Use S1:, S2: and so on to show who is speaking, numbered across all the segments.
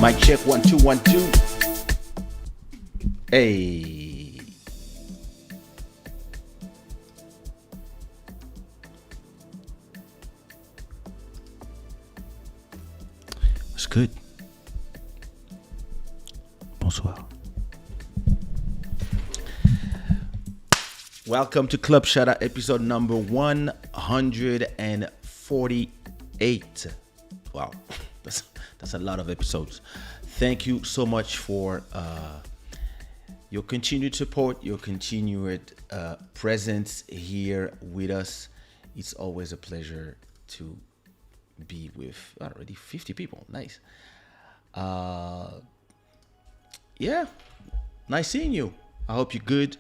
S1: Mic check 1 2 1 2. Hey, it's good. Bonsoir. Welcome to Club Shada, episode number 148. Wow, that's a lot of episodes. Thank you so much for your continued support, your continued presence here with us. It's always a pleasure to be with already 50 people. Nice. Yeah, nice seeing you. I hope you're good.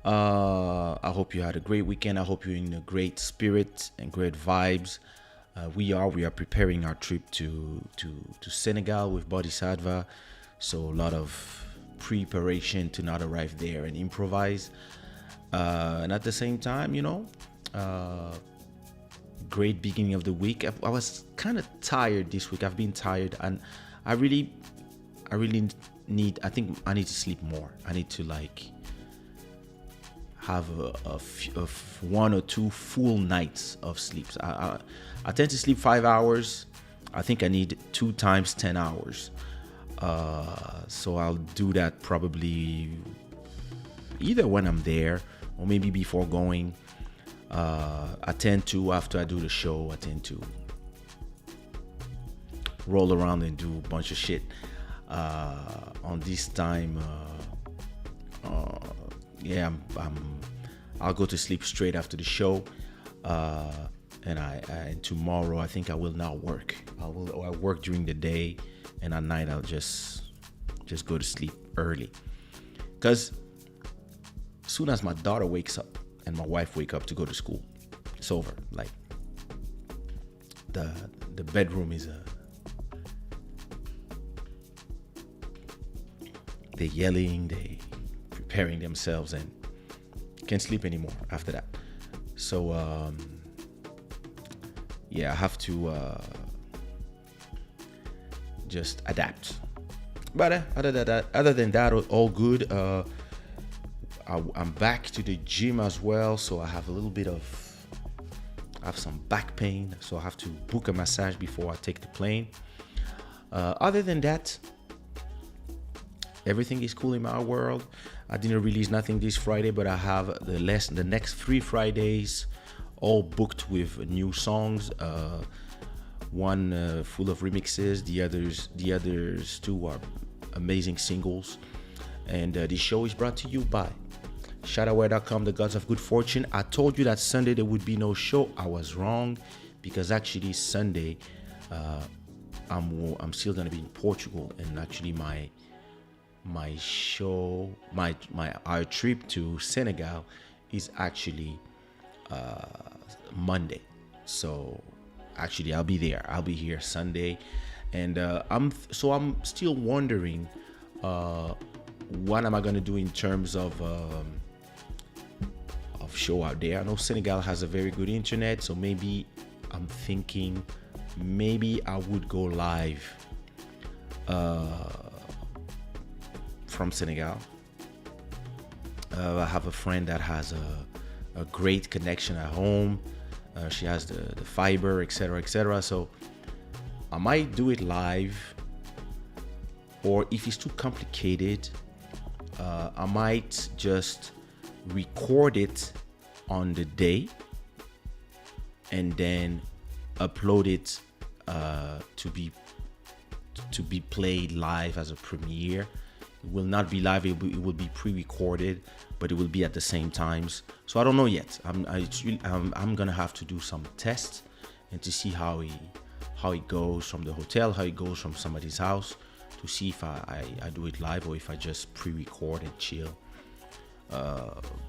S1: I hope you had a great weekend. I hope you're in a great spirit and great vibes. We are preparing our trip to Senegal with Bodhisattva. So a lot of preparation to not arrive there and improvise. And at the same time, great beginning of the week. I was kind of tired this week. I've been tired, and I really need. I think I need to sleep more. I need to have a 1 or 2 full nights of sleep. I tend to sleep 5 hours. I think I need 2 times 10 hours. So I'll do that probably either when I'm there or maybe before going. I tend to, after I do the show, I tend to roll around and do a bunch of shit. On this time, I'll go to sleep straight after the show, and tomorrow I think I will not work. I work during the day, and at night I'll just go to sleep early, because as soon as my daughter wakes up and my wife wake up to go to school, it's over. Like the bedroom is they're yelling, they preparing themselves, and can't sleep anymore after that. So I have to just adapt. But other than that, all good. I'm back to the gym as well, so I have some back pain, so I have to book a massage before I take the plane. Other than that, everything is cool in my world. I didn't release nothing this Friday, but I have the next 3 Fridays all booked with new songs. One full of remixes. The others 2 are amazing singles. And this show is brought to you by Shadaware.com, the gods of good fortune. I told you that Sunday there would be no show. I was wrong, because actually Sunday I'm still gonna be in Portugal, and actually our trip to Senegal is actually Monday. So actually I'll be there. I'll be here Sunday, and I'm still wondering what am I gonna do in terms of show out there. I know Senegal has a very good internet, so maybe I'm thinking maybe I would go live from Senegal. I have a friend that has a great connection at home. She has the fiber, etc. So I might do it live, or if it's too complicated, I might just record it on the day and then upload it to be played live as a premiere. It will not be live. It will be pre-recorded, but it will be at the same times. So I don't know yet. I'm gonna have to do some tests and to see how it goes from the hotel, how it goes from somebody's house, to see if I do it live or if I just pre-record and chill.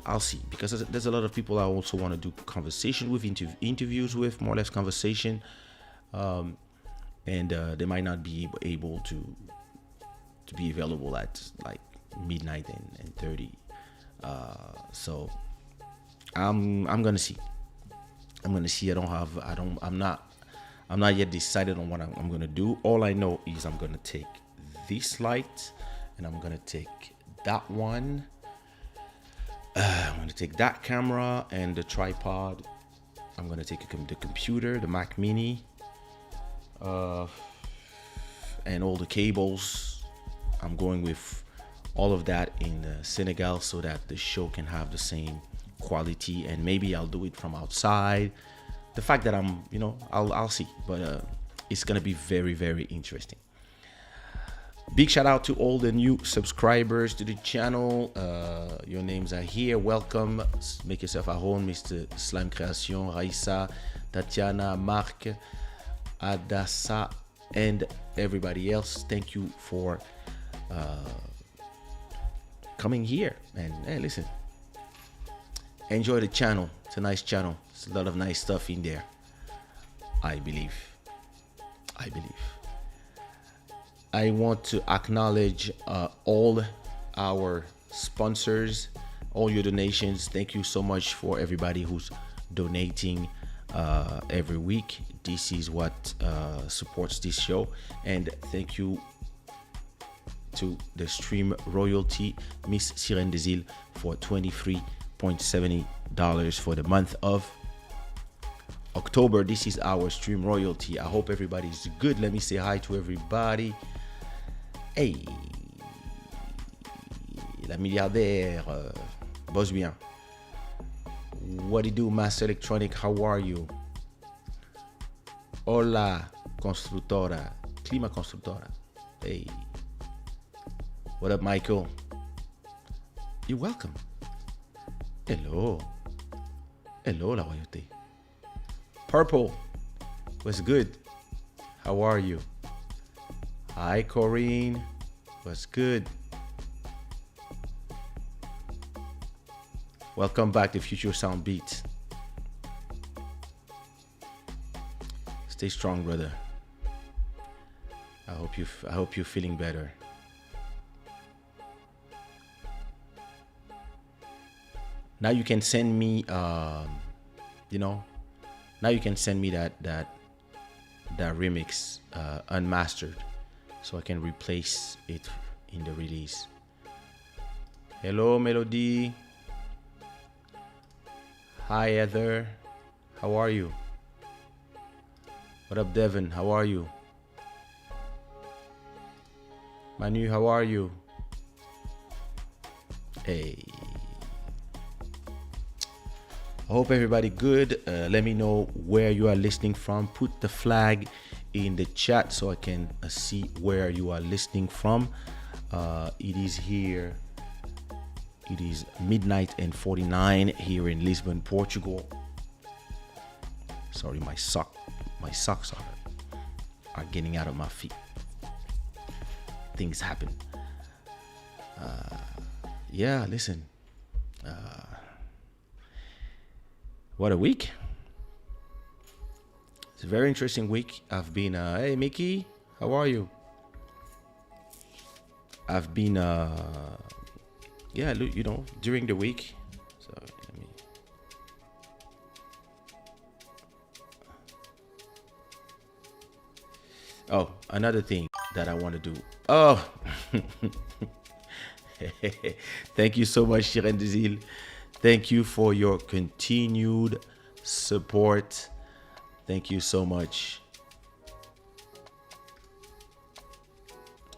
S1: I'll see, because there's a lot of people I also want to do conversation with, interviews with, more or less conversation, and they might not be able to be available at like midnight and 30. So I'm gonna see. I'm not yet decided on what I'm gonna do. All I know is I'm gonna take this light, and I'm gonna take that one. I'm gonna take that camera and the tripod. I'm gonna take the computer, the Mac Mini, and all the cables. I'm going with all of that in Senegal so that the show can have the same quality, and maybe I'll do it from outside. The fact that I'm, I'll see, but it's gonna be very, very interesting. Big shout out to all the new subscribers to the channel. Your names are here. Welcome. Make yourself at home. Mr. Slime Creation, Raissa, Tatiana, Mark, Adassa, and everybody else. Thank you for coming here. And hey, listen, enjoy the channel. It's a nice channel. There's a lot of nice stuff in there. I believe. I want to acknowledge all our sponsors, all your donations. Thank you so much for everybody who's donating every week. This is what supports this show. And thank you to the stream royalty, Miss Sirène des Îles, for $23.70 for the month of October. This is our stream royalty. I hope everybody's good. Let me say hi to everybody. Hey, la milliardaire, bosse bien. What do you do, Master Electronic? How are you? Hola, constructora, clima constructora. Hey, what up, Michael? You're welcome. Hello, la royauté. Purple, what's good? How are you? Hi, Corinne. What's good? Welcome back to Future Sound Beats. Stay strong, brother. I hope you're feeling better. Now you can send me, now you can send me that remix unmastered, so I can replace it in the release. Hello, Melody. Hi, Heather. How are you? What up, Devin? How are you? Manu, how are you? Hey. I hope everybody good. Let me know where you are listening from. Put the flag in the chat so I can see where you are listening from. It is here. It is midnight and 49 here in Lisbon, Portugal. Sorry, my socks are getting out of my feet. Things happen. Yeah, listen. What a week. It's a very interesting week. I've been, hey, Mickey, how are you? I've been, yeah, during the week. So, let me. Oh, another thing that I want to do. Oh, thank you so much, Sirène des Îles. Thank you for your continued support. Thank you so much.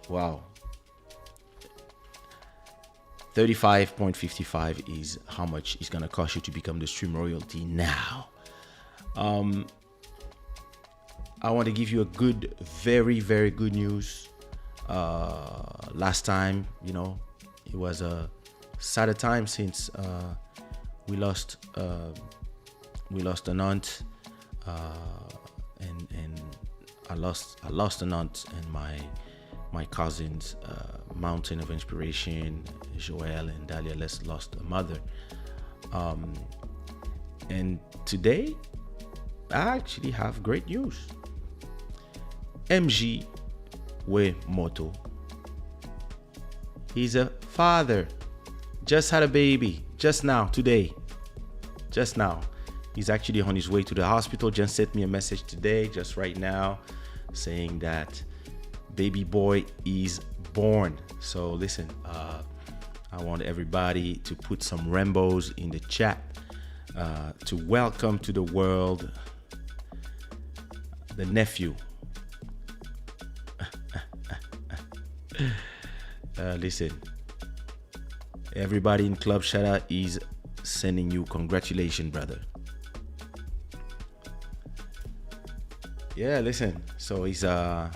S1: Wow. 35.55 is how much it's gonna cost you to become the stream royalty now. I want to give you a good, very, very good news. Last time, it was a sad time since we lost an aunt, and I lost an aunt, and my cousins, Mountain of Inspiration, Joel and Dahlia lost a mother. And today, I actually have great news. MG Moto. He's a father. Just had a baby. Just now, today. Just now. He's actually on his way to the hospital. Just sent me a message today, just right now, saying that baby boy is born. So listen, I want everybody to put some rainbows in the chat to welcome to the world the nephew. Listen, everybody in Club Shada is sending you congratulations, brother. Yeah, listen. So it's so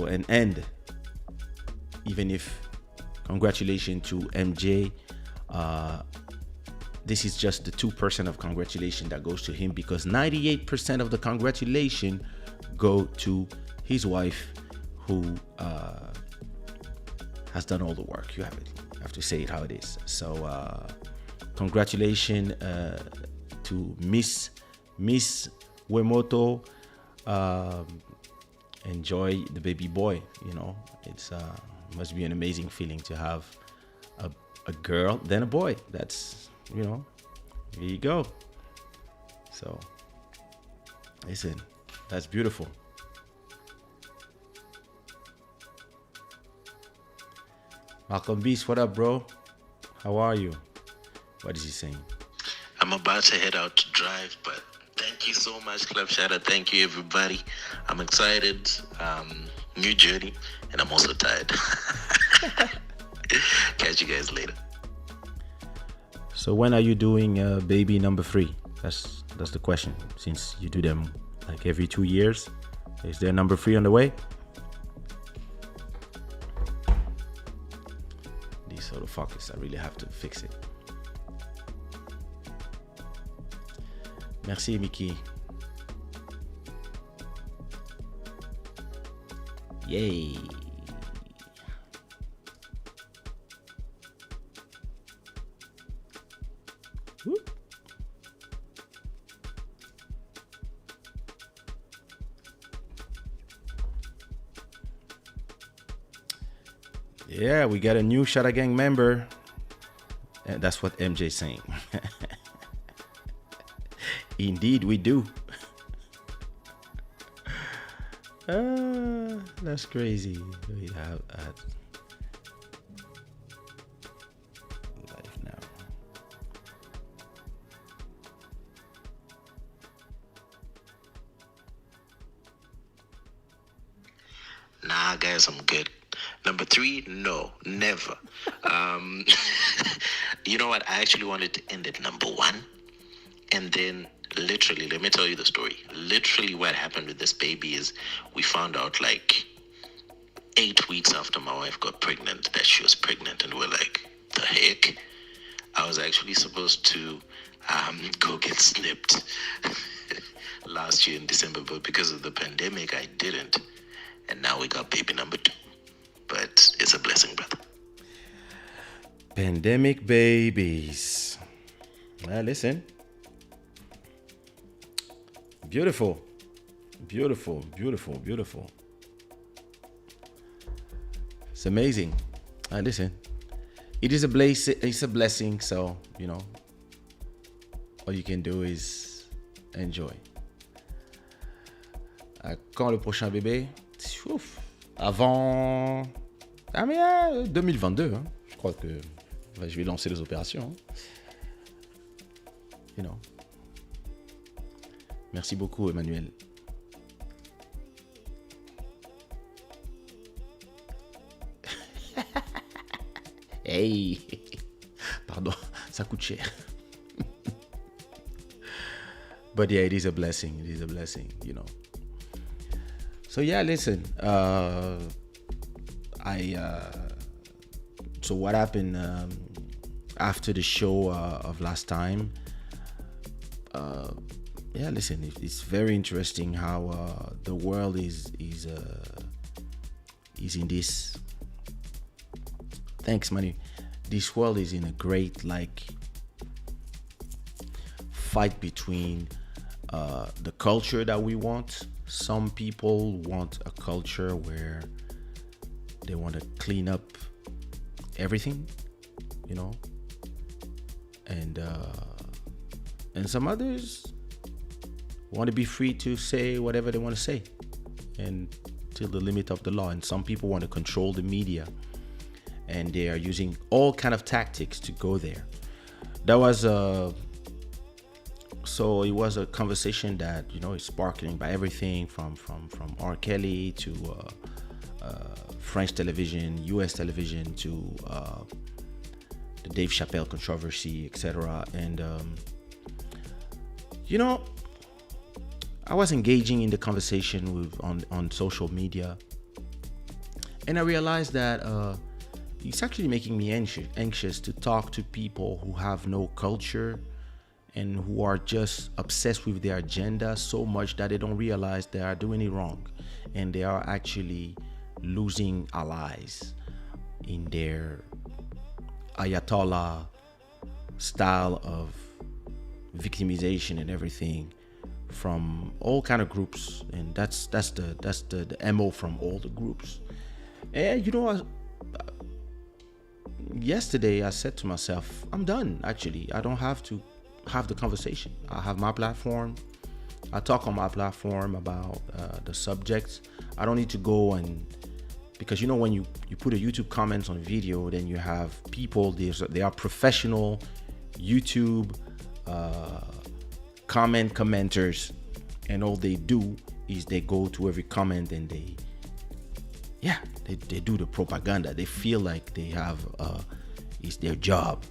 S1: an end. Even if congratulations to MJ, this is just the 2% of congratulation that goes to him, because 98% of the congratulation go to his wife, who has done all the work. You have to say it how it is. So congratulations to Miss Wemoto. Enjoy the baby boy. You know, it's must be an amazing feeling to have a girl then a boy. That's, you know, here you go. So listen, that's beautiful. Malcolm Beast, what up, bro? How are you? What is he saying?
S2: I'm about to head out to drive, but thank you so much, Club Shada. Thank you, everybody. I'm excited. New journey, and I'm also tired. Catch you guys later.
S1: So when are you doing baby number 3? That's the question. Since you do them like every 2 years, is there number 3 on the way? These sort of focus, I really have to fix it. Merci, Mickey. Yay. Whoop. Yeah, we got a new Shada Gang member. And that's what MJ's saying. Indeed, we do. That's crazy. We have live now.
S2: Nah, guys, I'm good. Number 3, no, never. You know what? I actually wanted to end at number 1. And then literally, let me tell you the story. Literally what happened with this baby is we found out like 8 weeks after my wife got pregnant that she was pregnant, and we're like, the heck? I was actually supposed to go get snipped last year in December, but because of the pandemic, I didn't. And now we got baby number 2. But it's a blessing, brother.
S1: Pandemic babies. Well, listen. Beautiful. Beautiful, beautiful, beautiful. It's amazing. Listen. It is it's a blessing, so, you know, all you can do is enjoy. Quand le prochain bébé? Ouf. Avant... Ah mais 2022, hein. Je crois que je vais lancer les opérations. Hein. You know. Merci beaucoup, Emmanuel. Hey. Pardon, ça coûte cher. But yeah, it is a blessing. It is a blessing, you know. So yeah, listen. So what happened after the show of last time? Yeah, listen. It's very interesting how the world is in this. Thanks, Manu. This world is in a great fight between the culture that we want. Some people want a culture where they want to clean up everything, you know, and some others want to be free to say whatever they want to say, and till the limit of the law. And some people want to control the media, and they are using all kind of tactics to go there. That was so it was a conversation that is sparkling by everything from R. Kelly to French television, U.S. television, to the Dave Chappelle controversy, etc. And I was engaging in the conversation on social media, and I realized that it's actually making me anxious to talk to people who have no culture and who are just obsessed with their agenda so much that they don't realize they are doing it wrong, and they are actually losing allies in their Ayatollah style of victimization and everything from all kind of groups. And that's the MO from all the groups. And yesterday I said to myself, I'm done. Actually, I don't have to have the conversation. I have my platform. I talk on my platform about the subjects. I don't need to go and, because when you put a YouTube comments on a video, then you have people, they are professional YouTube commenters, and all they do is they go to every comment and they do the propaganda. They feel like they have it's their job,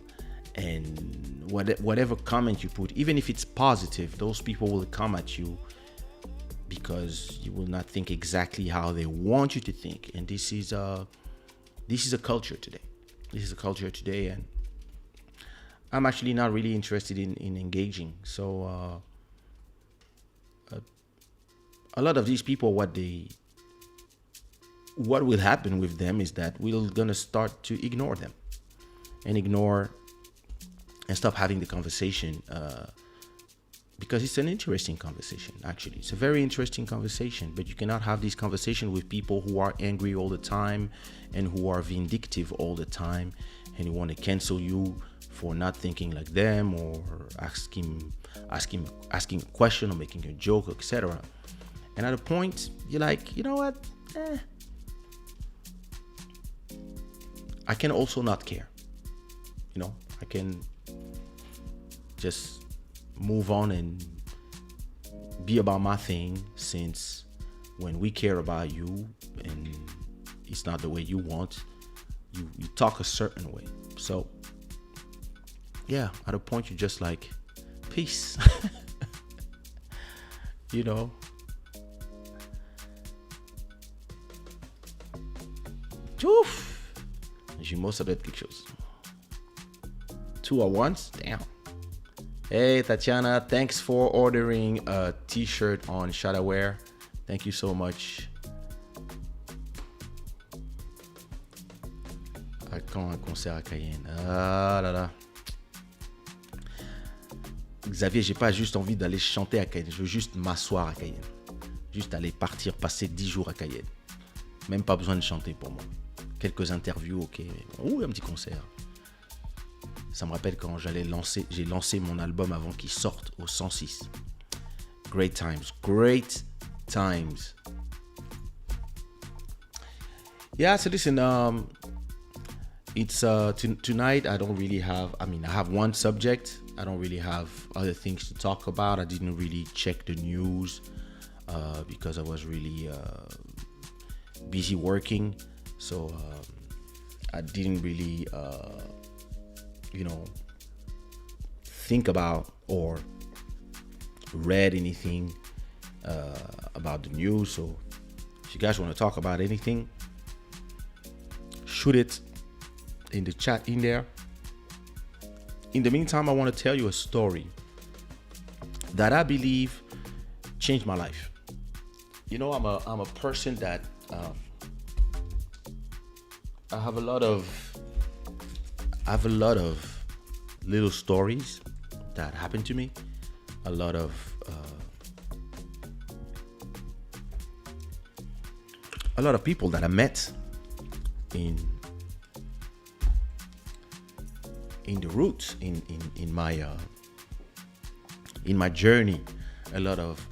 S1: and whatever comment you put, even if it's positive, those people will come at you because you will not think exactly how they want you to think. And this is a culture today. And I'm actually not really interested in engaging. So a lot of these people, what will happen with them is that we're gonna start to ignore them and stop having the conversation, because it's an interesting conversation. Actually, it's a very interesting conversation, but you cannot have this conversation with people who are angry all the time and who are vindictive all the time, and who want to cancel you for not thinking like them, or asking a question or making a joke, etc. And at a point, you're like, you know what? I can also not care. I can just move on and be about my thing, since when we care about you and it's not the way you want, you talk a certain way. So yeah, at a point you're just like, peace. Ouf. Jumeau, ça doit être quelque chose. 2 at once? Damn. Hey, Tatiana, thanks for ordering a t-shirt on Shada Wear. Thank you so much. Quand un concert à Cayenne. Ah là là. Xavier, j'ai pas juste envie d'aller chanter à Cayenne. Je veux juste m'asseoir à Cayenne. Juste aller partir, passer 10 jours à Cayenne. Même pas besoin de chanter pour moi. Quelques interviews, ok. Ouh, un petit concert. Ça me rappelle quand j'ai lancé mon album avant qu'il sorte au 106. Great times. Yeah, so listen, it's tonight I don't really have, I have one subject. I don't really have other things to talk about. I didn't really check the news because I was really busy working. So I didn't really think about or read anything about the news. So if you guys want to talk about anything, shoot it in the chat in there. In the meantime, I want to tell you a story that I believe changed my life. I'm a person that I have a lot of little stories that happened to me. A lot of people that I met in the roots in my journey. A lot of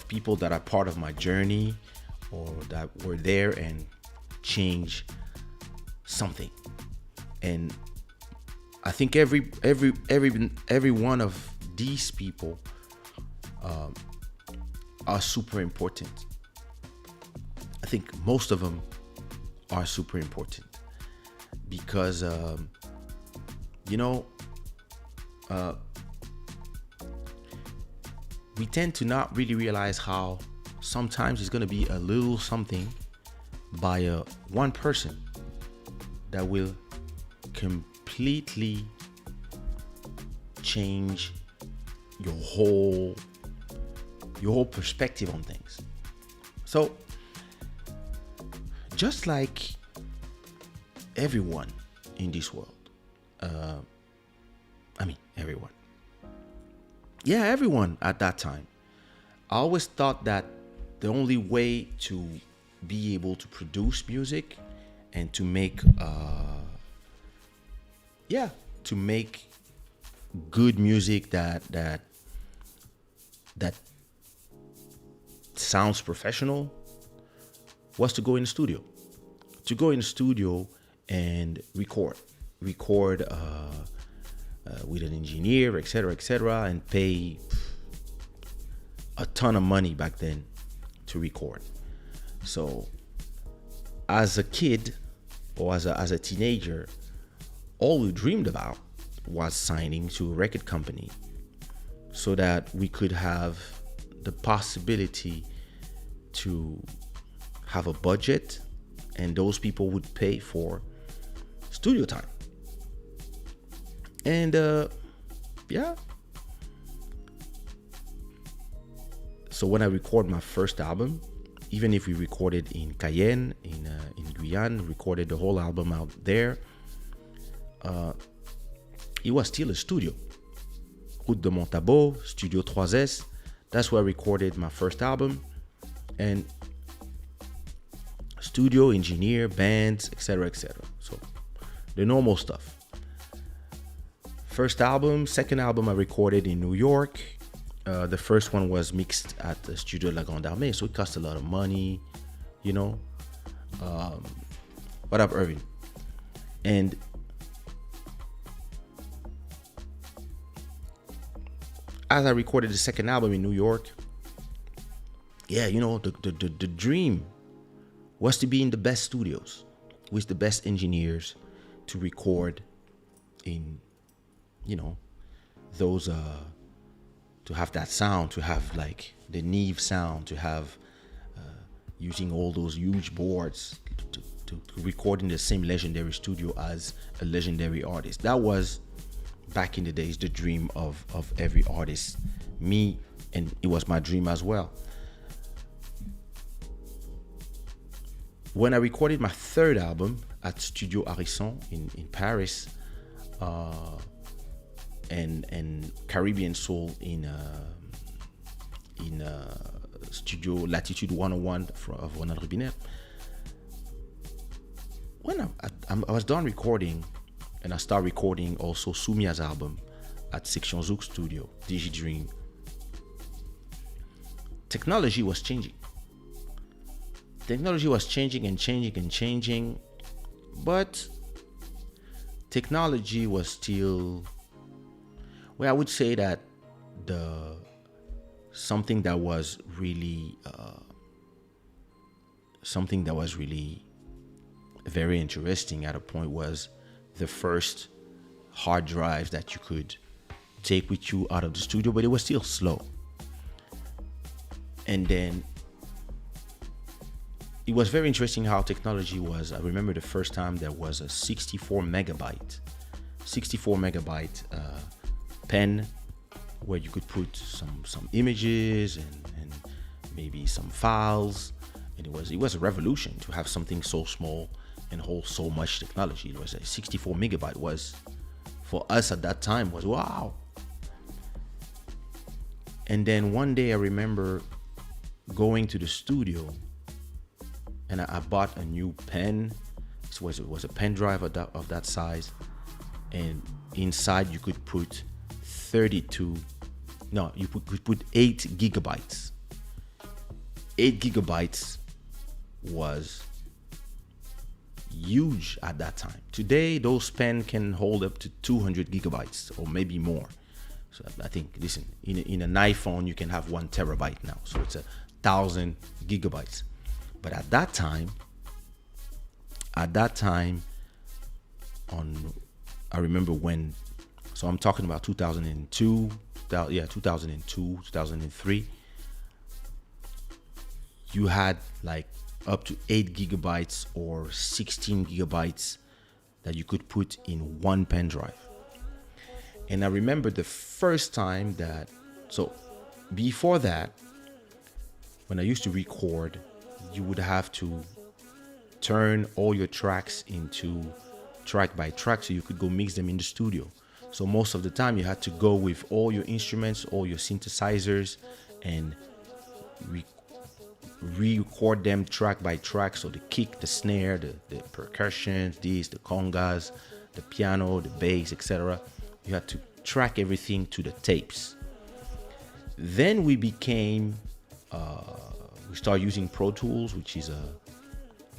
S1: people that are part of my journey or that were there and change something. And I think every one of these people are super important. I think most of them are super important because you know, we tend to not really realize how sometimes it's going to be a little something by one person that will completely change your whole perspective on things. So just like everyone in this world, everyone. Yeah, everyone at that time. I always thought that the only way to be able to produce music and to make good music that sounds professional was to go in the studio. To go in the studio and record with an engineer, etc., and pay a ton of money back then to record. So as a kid or as a teenager, all we dreamed about was signing to a record company so that we could have the possibility to have a budget and those people would pay for studio time. And yeah. So when I record my first album, even if we recorded in Cayenne, in Guyane, recorded the whole album out there, it was still a studio. Route de Montabot, Studio 3S. That's where I recorded my first album. And studio, engineer, bands, etc. So the normal stuff. First album, second album I recorded in New York. The first one was mixed at the Studio La Grande Armée, so it cost a lot of money, you know. What up, Irving? And as I recorded the second album in New York, yeah, you know, the dream was to be in the best studios with the best engineers to record in, you know, those to have that sound, to have like the Neve sound, to have using all those huge boards to record in the same legendary studio as a legendary artist. That was back in the days the dream of every artist, me, and it was my dream as well. When I recorded my third album at Studio Harrison in Paris, and Caribbean Soul in Studio Latitude 101 of Ronald Ribinet. When I was done recording, and I started recording also Soumia's album at Section Zouk Studio, DigiDream, technology was changing. Technology was changing and changing and changing, but technology was still, well, I would say that something that was really very interesting at a point was the first hard drives that you could take with you out of the studio, but it was still slow. And then it was very interesting how technology was. I remember the first time there was a 64 megabyte pen where you could put some images and maybe some files, and it was a revolution to have something so small and hold so much technology. It was a 64 megabyte was, for us at that time, was wow. And then one day I remember going to the studio, and I bought a new pen. It was a pen drive of that size, and inside you could put 8 gigabytes. 8 gigabytes was huge at that time. Today, those pen can hold up to 200 gigabytes or maybe more. So I think, listen, in an iPhone, you can have 1 terabyte now. So it's 1,000 gigabytes. But at that time, I remember when, so I'm talking about 2002, 2003, you had like up to 8 gigabytes or 16 gigabytes that you could put in one pen drive. And I remember the first time that, so before that, when I used to record, you would have to turn all your tracks into track by track so you could go mix them in the studio. So most of the time you had to go with all your instruments, all your synthesizers, and re-record them track by track. So the kick, the snare, the percussion, the congas, the piano, the bass, etc. You had to track everything to the tapes. Then we became, we started using Pro Tools, which is it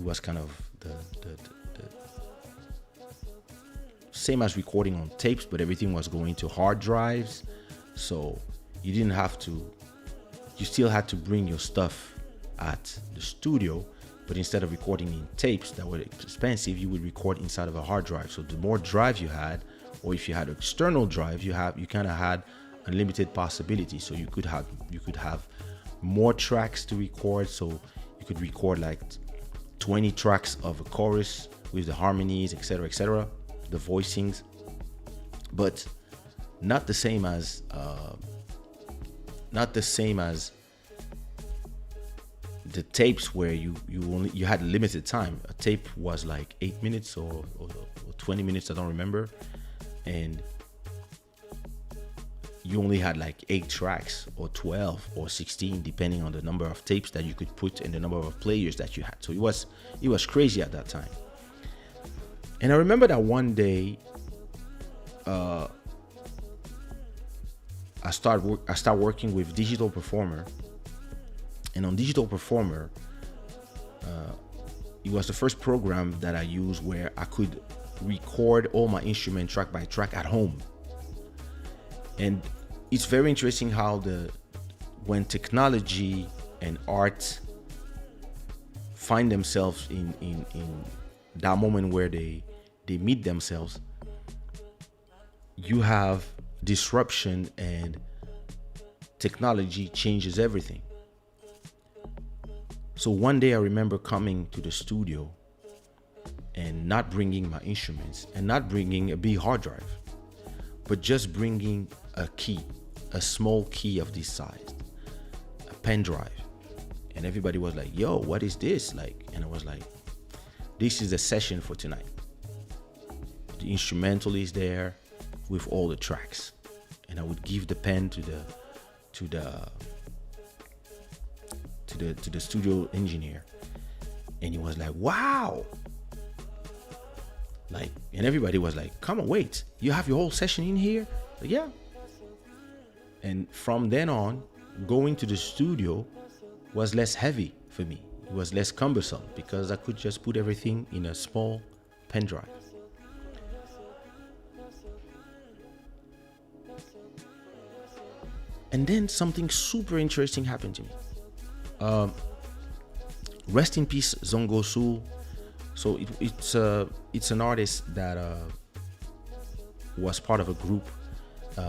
S1: was kind of the same as recording on tapes, but everything was going to hard drives. So you didn't have to, you still had to bring your stuff at the studio, but instead of recording in tapes that were expensive, you would record inside of a hard drive. So the more drives you had, or if you had an external drive, you kind of had unlimited possibilities. So you could have more tracks to record. So you could record like 20 tracks of a chorus with the harmonies, etc., the voicings, but not the same as the tapes where you had limited time. A tape was like 8 minutes or 20 minutes, I don't remember, and you only had like 8 tracks or 12 or 16, depending on the number of tapes that you could put and the number of players that you had. So it was crazy at that time. And I remember that one day, I start working with Digital Performer, and on Digital Performer, it was the first program that I used where I could record all my instrument track by track at home. And it's very interesting how when technology and art find themselves in that moment where they meet themselves, you have disruption and technology changes everything. So one day I remember coming to the studio and not bringing my instruments and not bringing a big hard drive, but just bringing a key, a small key of this size, a pen drive. And everybody was like, yo, what is this? Like, and I was like, this is the session for tonight. The instrumental is there with all the tracks. And I would give the pen to the studio engineer. And he was like, wow. Like, and everybody was like, come on, wait, you have your whole session in here? Like, yeah. And from then on, going to the studio was less heavy for me. It was less cumbersome because I could just put everything in a small pen drive. And then something super interesting happened to me. Rest in peace, Zongo Soul. So it's an artist that was part of a group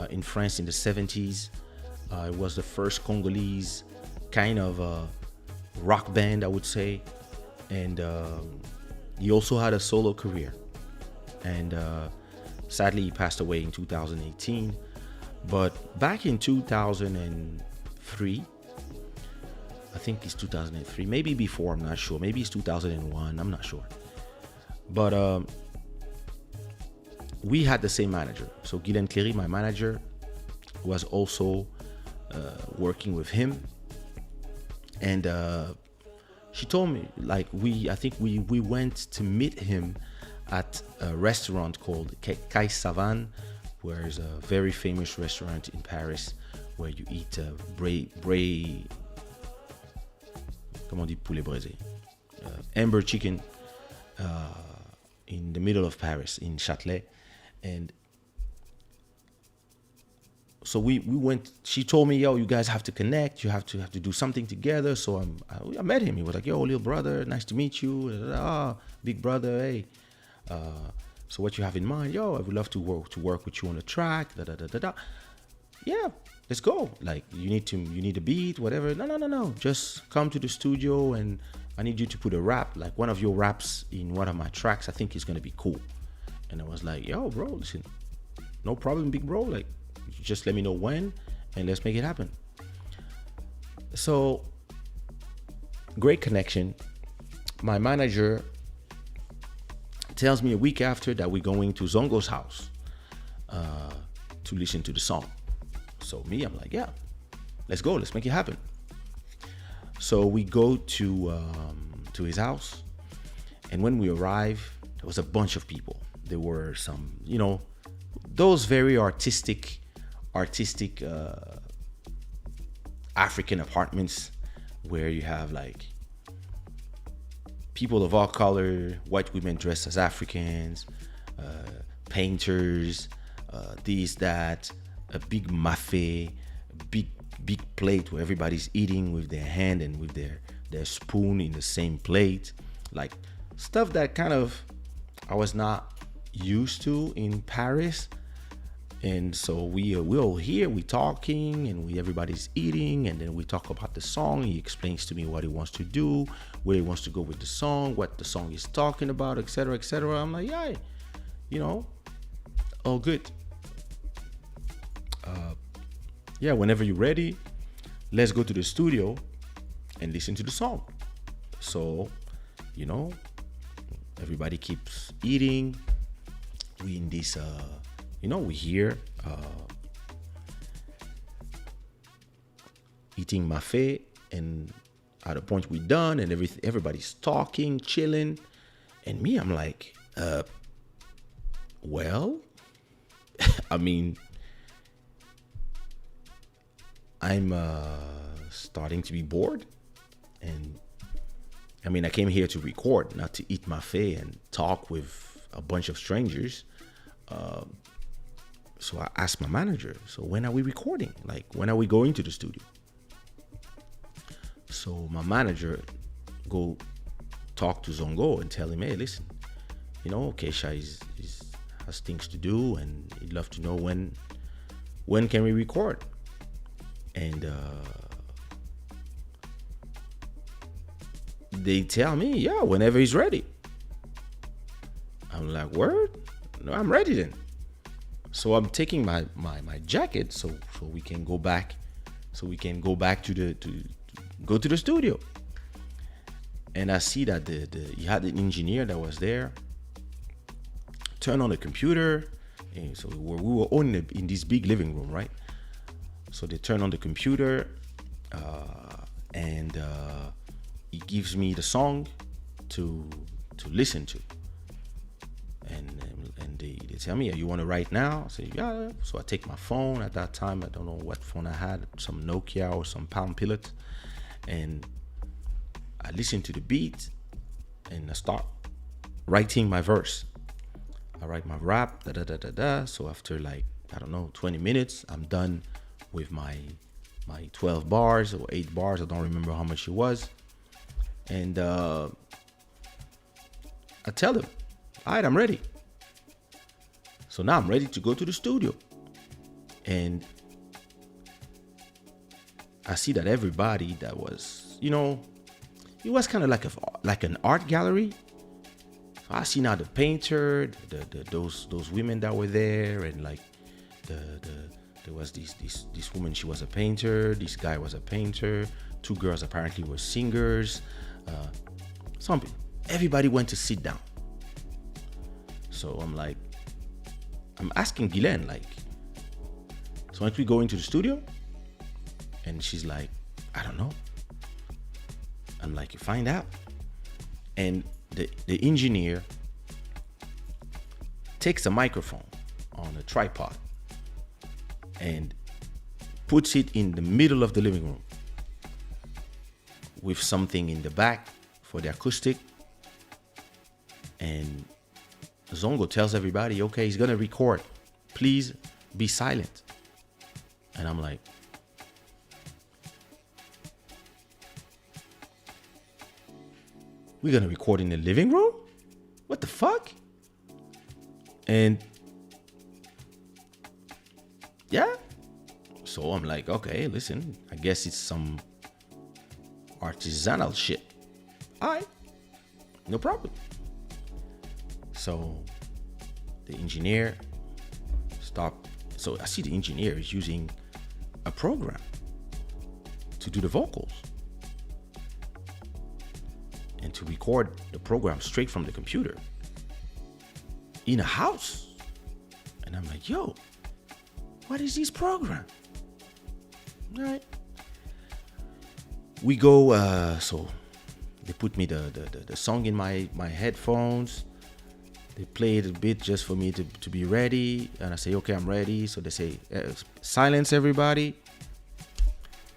S1: in France in the 70s. It was the first Congolese kind of rock band, I would say. And he also had a solo career. And sadly, he passed away in 2018. But back in 2003, I think it's 2003, maybe before, I'm not sure. Maybe it's 2001, I'm not sure. But we had the same manager. So Guylaine Cléry, my manager, was also working with him. And she told me, like, I think we went to meet him at a restaurant called Kaysha, where is a very famous restaurant in Paris where you eat comment on dit poulet braisé? Amber Chicken in the middle of Paris, in Châtelet. And so we went. She told me, "Yo, you guys have to connect. You have to do something together." So I met him. He was like, "Yo, little brother, nice to meet you." Ah, big brother, hey. So what you have in mind? Yo, I would love to work with you on the track. Da da da da da. Yeah, let's go. Like you need a beat, whatever. No. Just come to the studio and I need you to put a rap, like one of your raps in one of my tracks. I think it's gonna be cool. And I was like, yo, bro, listen, no problem, big bro. Like, just let me know when and let's make it happen. So great connection. My manager tells me a week after that we're going to Zongo's house to listen to the song. So me, I'm like, yeah, let's go, let's make it happen. So we go to his house, and when we arrive, there was a bunch of people. There were some, those very artistic African apartments where you have like people of all color, white women dressed as Africans, painters, this, that, a big buffet, big plate where everybody's eating with their hand and with their spoon in the same plate, like stuff that kind of I was not used to in Paris. And so we're all here, we talking, and everybody's eating, and then we talk about the song. He explains to me what he wants to do, where he wants to go with the song, what the song is talking about, etc., etc. I'm like, yeah, all good. Yeah, whenever you're ready, let's go to the studio and listen to the song. So, everybody keeps eating. We in this, we here eating mafé, and at a point we're done, and everybody's talking, chilling, and me, I'm like, well, I mean, I'm starting to be bored, and I mean, I came here to record, not to eat mafé and talk with a bunch of strangers. So I asked my manager, so when are we recording? Like, when are we going to the studio? So my manager go talk to Zongo and tell him, hey, listen, Kaysha has things to do, and he'd love to know when can we record? And they tell me, yeah, whenever he's ready. I'm like, word? No, I'm ready then. So I'm taking my jacket so we can go back, to go to the studio. And I see that you had an engineer that was there, turn on the computer. And so we were all in this big living room, right? So they turn on the computer, and he gives me the song to listen to. And they tell me, you want to write now? I say, yeah. So I take my phone. At that time, I don't know what phone I had, some Nokia or some Palm Pilot. And I listen to the beat, and I start writing my verse. I write my rap, da-da-da-da-da. So after 20 minutes, I'm done with my 12 bars or 8 bars. I don't remember how much it was. And I tell them, all right, I'm ready. So now I'm ready to go to the studio. And I see that everybody that was, it was kind of like an art gallery. So I see now the painter, those women that were there, and there was this woman, she was a painter, this guy was a painter, 2 girls apparently were singers. Everybody went to sit down. So I'm asking Guylaine, so aren't we going to the studio? And she's like, I don't know. I'm like, you find out. And the engineer takes a microphone on a tripod and puts it in the middle of the living room with something in the back for the acoustic. And Zongo tells everybody, okay, he's gonna record. Please be silent. And I'm like, we're gonna record in the living room? What the fuck? And yeah. So I'm like, okay, listen, I guess it's some artisanal shit. All right, no problem. So the engineer stopped. So I see the engineer is using a program to do the vocals and to record the program straight from the computer in a house. And I'm like, yo, what is this program? All right. We go, so they put me the song in my headphones. They play it a bit just for me to be ready. And I say, okay, I'm ready. So they say, silence everybody.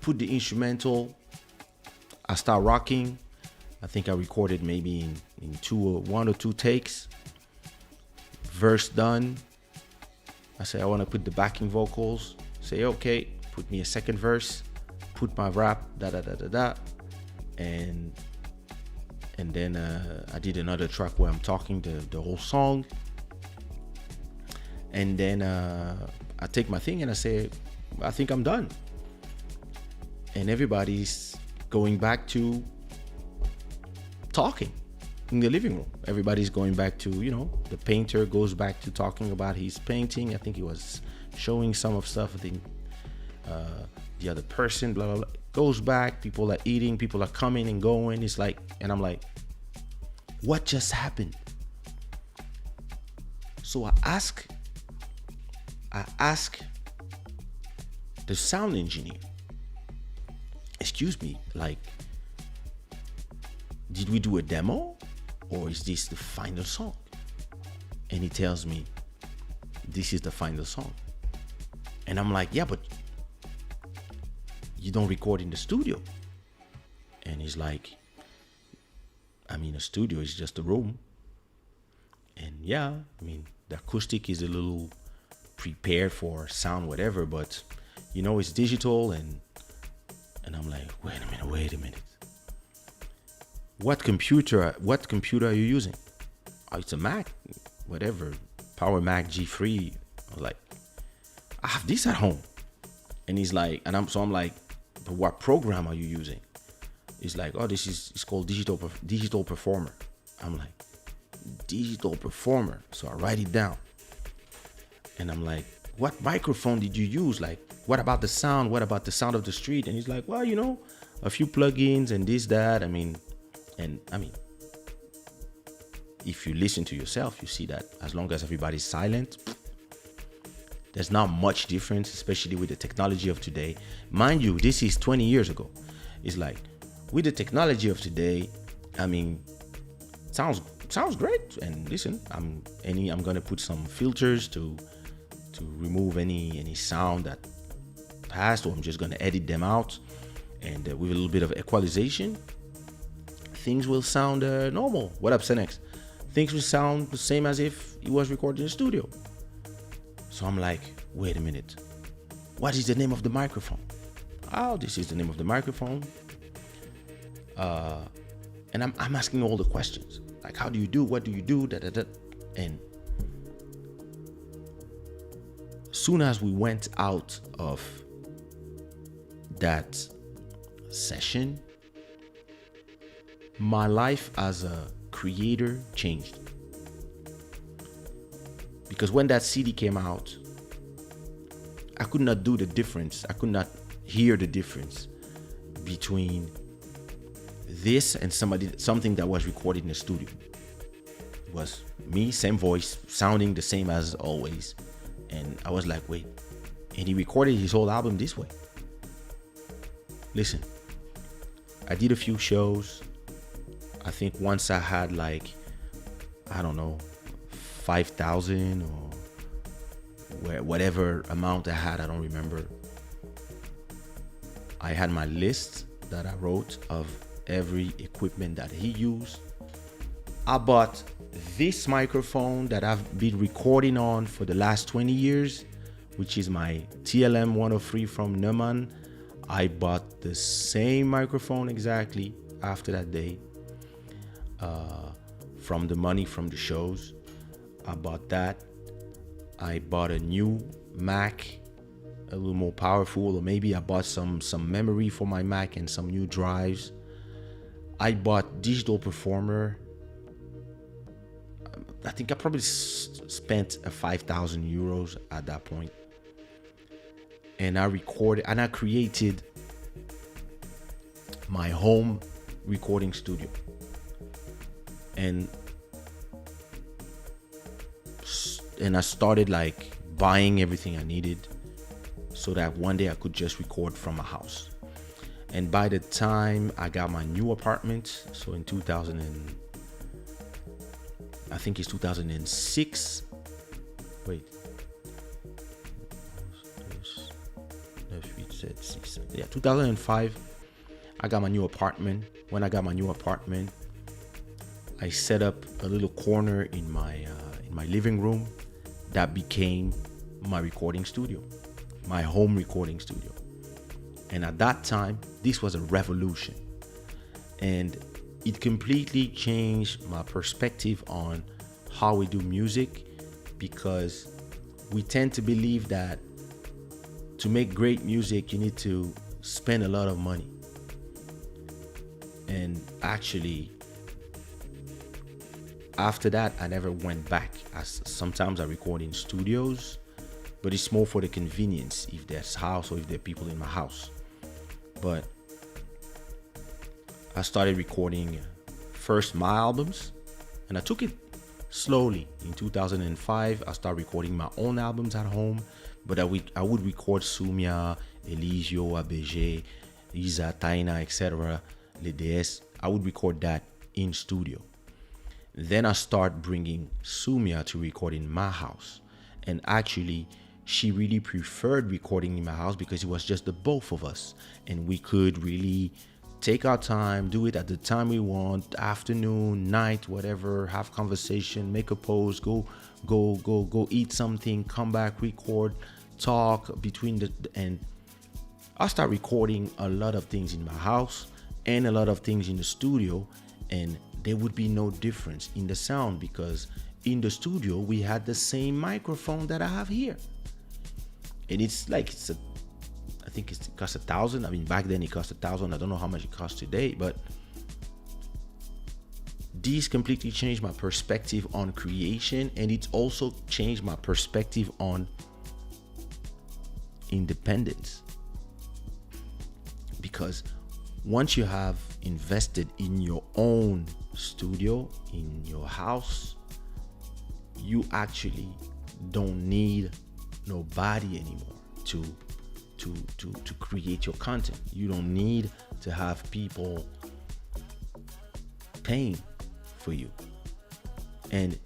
S1: Put the instrumental. I start rocking. I think I recorded maybe in one or two takes. Verse done. I say, I want to put the backing vocals. Say, okay, put me a second verse. Put my rap, da-da-da-da-da. And then I did another track where I'm talking the whole song. And then I take my thing and I say, I think I'm done. And everybody's going back to talking in the living room. Everybody's going back to, the painter goes back to talking about his painting. I think he was showing some of stuff. I think the other person, blah, blah, blah, goes back. People are eating. People are coming and going. It's like, and I'm like, what just happened? So I ask the sound engineer, excuse me, like, did we do a demo or is this the final song? And he tells me, this is the final song. And I'm like, yeah, but you don't record in the studio. And he's like, I mean, a studio is just a room. And yeah, I mean, the acoustic is a little prepared for sound, whatever, but it's digital. And I'm like, wait a minute. What computer are you using? Oh, it's a Mac, whatever, Power Mac G3. I'm like, I have this at home. And he's like, I'm like, but what program are you using? He's like, oh, it's called Digital Performer. I'm like, Digital Performer. So I write it down. And I'm like, what microphone did you use? Like, what about the sound? What about the sound of the street? And he's like, well, a few plugins and this, that. I mean, if you listen to yourself, you see that as long as everybody's silent, there's not much difference, especially with the technology of today. Mind you, this is 20 years ago. It's like, with the technology of today, I mean, sounds great. And listen, I'm gonna put some filters to remove any sound that passed, or I'm just gonna edit them out, and with a little bit of equalization, things will sound normal. What up, Senex? Things will sound the same as if it was recorded in a studio. So I'm like, wait a minute. What is the name of the microphone? Oh, this is the name of the microphone. And I'm asking all the questions. Like, how do you do? What do you do? Da, da, da. And soon as we went out of that session, my life as a creator changed. Because when that CD came out, I could not do the difference. I could not hear the difference between this and something that was recorded in the studio. It was me, same voice, sounding the same as always. And I was like, wait. And he recorded his whole album this way. Listen, I did a few shows. I think once I had 5,000 or whatever amount I had, I don't remember. I had my list that I wrote of every equipment that he used. I bought this microphone that I've been recording on for the last 20 years, which is my TLM 103 from Neumann. I bought the same microphone exactly after that day from the money from the shows. I bought that. I bought a new Mac, a little more powerful, or maybe I bought some memory for my Mac and some new drives. I bought Digital Performer. I think I probably spent 5,000 euros at that point. And I recorded and I created my home recording studio. And I started like buying everything I needed so that one day I could just record from my house. And by the time I got my new apartment, so in 2006. Wait. Yeah, 2005. I got my new apartment. When I got my new apartment, I set up a little corner in my living room that became my recording studio, my home recording studio. And at that time, this was a revolution. And it completely changed my perspective on how we do music, because we tend to believe that to make great music, you need to spend a lot of money. And actually, after that, I never went back. Sometimes I record in studios, but it's more for the convenience, if there's house or if there are people in my house. But I started recording first my albums, and I took it slowly. In 2005, I started recording my own albums at home, but I would record Sumia, Elisio, ABG, Isa, Taina, etc., Les DS. I would record that in studio. Then I start bringing Sumia to record in my house. And actually, she really preferred recording in my house because it was just the both of us. And we could really take our time, do it at the time we want, afternoon, night, whatever, have conversation, make a pose, go eat something, come back, record, talk between and I start recording a lot of things in my house and a lot of things in the studio, and there would be no difference in the sound because in the studio we had the same microphone that I have here. And I think it costs $1,000. I mean, back then it cost $1,000. I don't know how much it costs today, but these completely changed my perspective on creation, and it's also changed my perspective on independence. Because once you have invested in your own studio, in your house, you actually don't need nobody anymore to create your content. You don't need to have people paying for you. And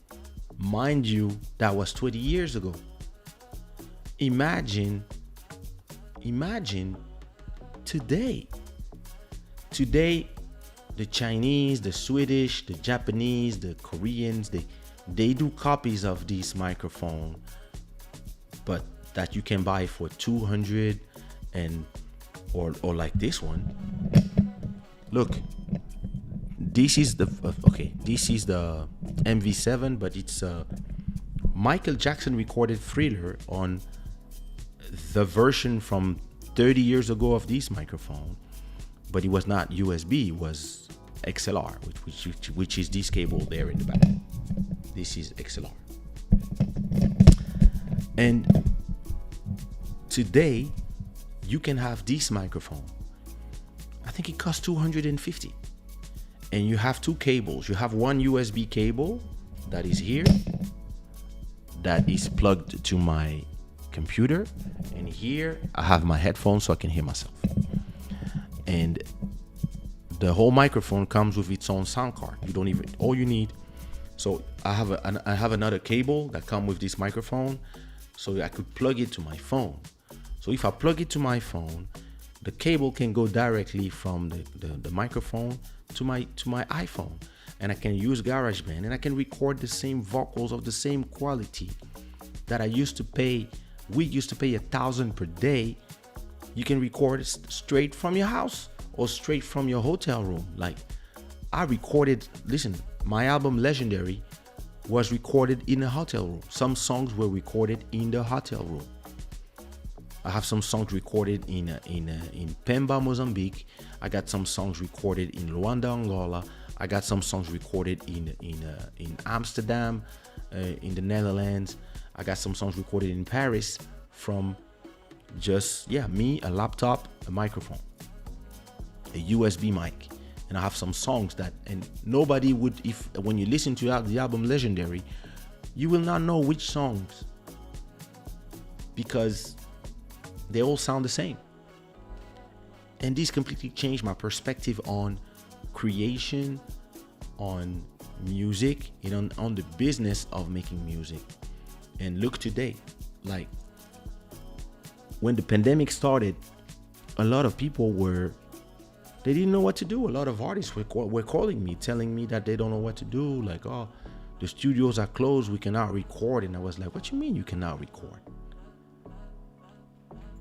S1: mind you, that was 20 years ago. Imagine today. Today, the Chinese, the Swedish, the Japanese, the Koreans, they do copies of this microphone, but that you can buy for 200 or like this one. Look, this is the MV7, but it's Michael Jackson recorded Thriller on the version from 30 years ago of this microphone, but it was not USB, it was XLR, which is this cable there in the back. This is XLR. And today you can have this microphone. I think it costs $250. And you have two cables. You have one USB cable that is here, that is plugged to my computer, and here I have my headphones so I can hear myself. And the whole microphone comes with its own sound card. All you need. So I have another cable that comes with this microphone, so I could plug it to my phone. So if I plug it to my phone, The cable can go directly from the microphone to my iPhone, and I can use GarageBand, and I can record the same vocals of the same quality that I used to pay. We used to pay $1,000 per day. You can record it straight from your house or straight from your hotel room. Like, I recorded. Listen, my album Legendary was recorded in a hotel room. Some songs were recorded in the hotel room. I have some songs recorded in Pemba, Mozambique. I got some songs recorded in Luanda, Angola. I got some songs recorded in Amsterdam, in the Netherlands. I got some songs recorded in Paris from just me, a laptop, a microphone, a USB mic. And I have some songs that, and nobody would, when you listen to the album Legendary, you will not know which songs, because they all sound the same. And this completely changed my perspective on creation, on music, on the business of making music. And look today, like when the pandemic started, a lot of people they didn't know what to do. A lot of artists were calling me, telling me that they don't know what to do. Like, oh, the studios are closed, we cannot record. And I was like, what you mean you cannot record?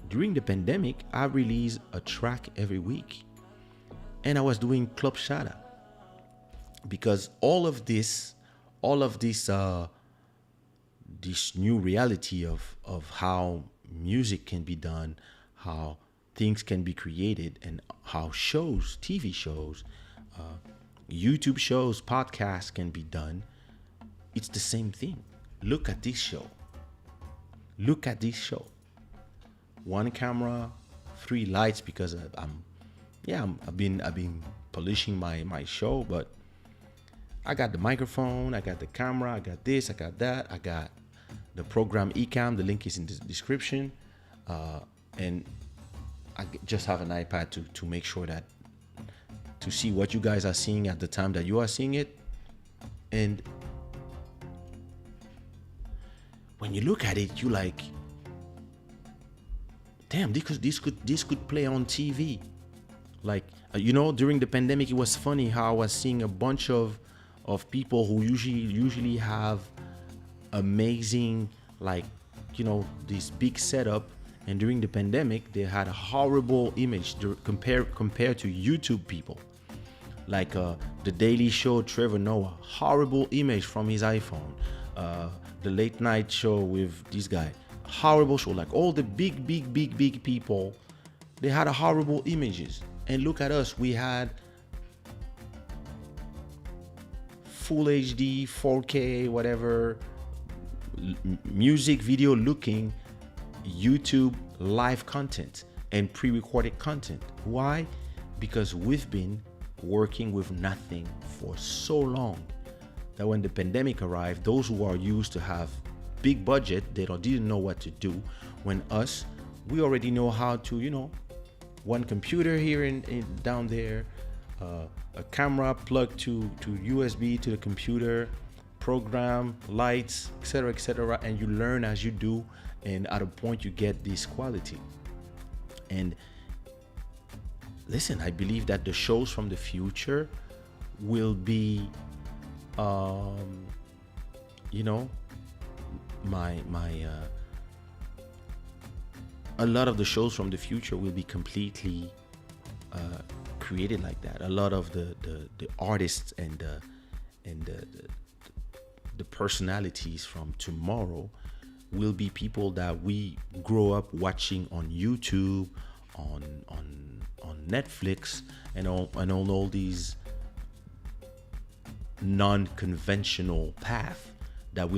S1: During the pandemic, I released a track every week. And I was doing Club Shada. Because all of this new reality of how music can be done, how things can be created, and how shows, TV shows, YouTube shows, podcasts can be done. It's the same thing. Look at this show. One camera, 3 lights, because I've been polishing my show, but I got the microphone, I got the camera, I got this, I got that, I got the program Ecamm. The link is in the description, and I just have an iPad to make sure that to see what you guys are seeing at the time that you are seeing it. And when you look at it, you like, damn, this could play on TV. Like, during the pandemic, it was funny how I was seeing a bunch of people who usually have amazing, like, this big setup, and during the pandemic they had a horrible image compared to YouTube people. Like the Daily Show, Trevor Noah, horrible image from his iPhone. The Late Night Show with this guy, horrible show. Like all the big people, they had a horrible images. And look at us, we had full HD, 4K, whatever, music video looking YouTube live content and pre-recorded content. Why? Because we've been working with nothing for so long that when the pandemic arrived, those who are used to have big budget, they didn't know what to do. When we already know how to, one computer here and down there, a camera plugged to USB to the computer, program, lights, etc., and you learn as you do, and at a point you get this quality. And listen, I believe that the shows from the future will be, a lot of the shows from the future will be completely created like that. A lot of the artists and the personalities from tomorrow will be people that we grow up watching on YouTube, on Netflix, and on all these non-conventional path that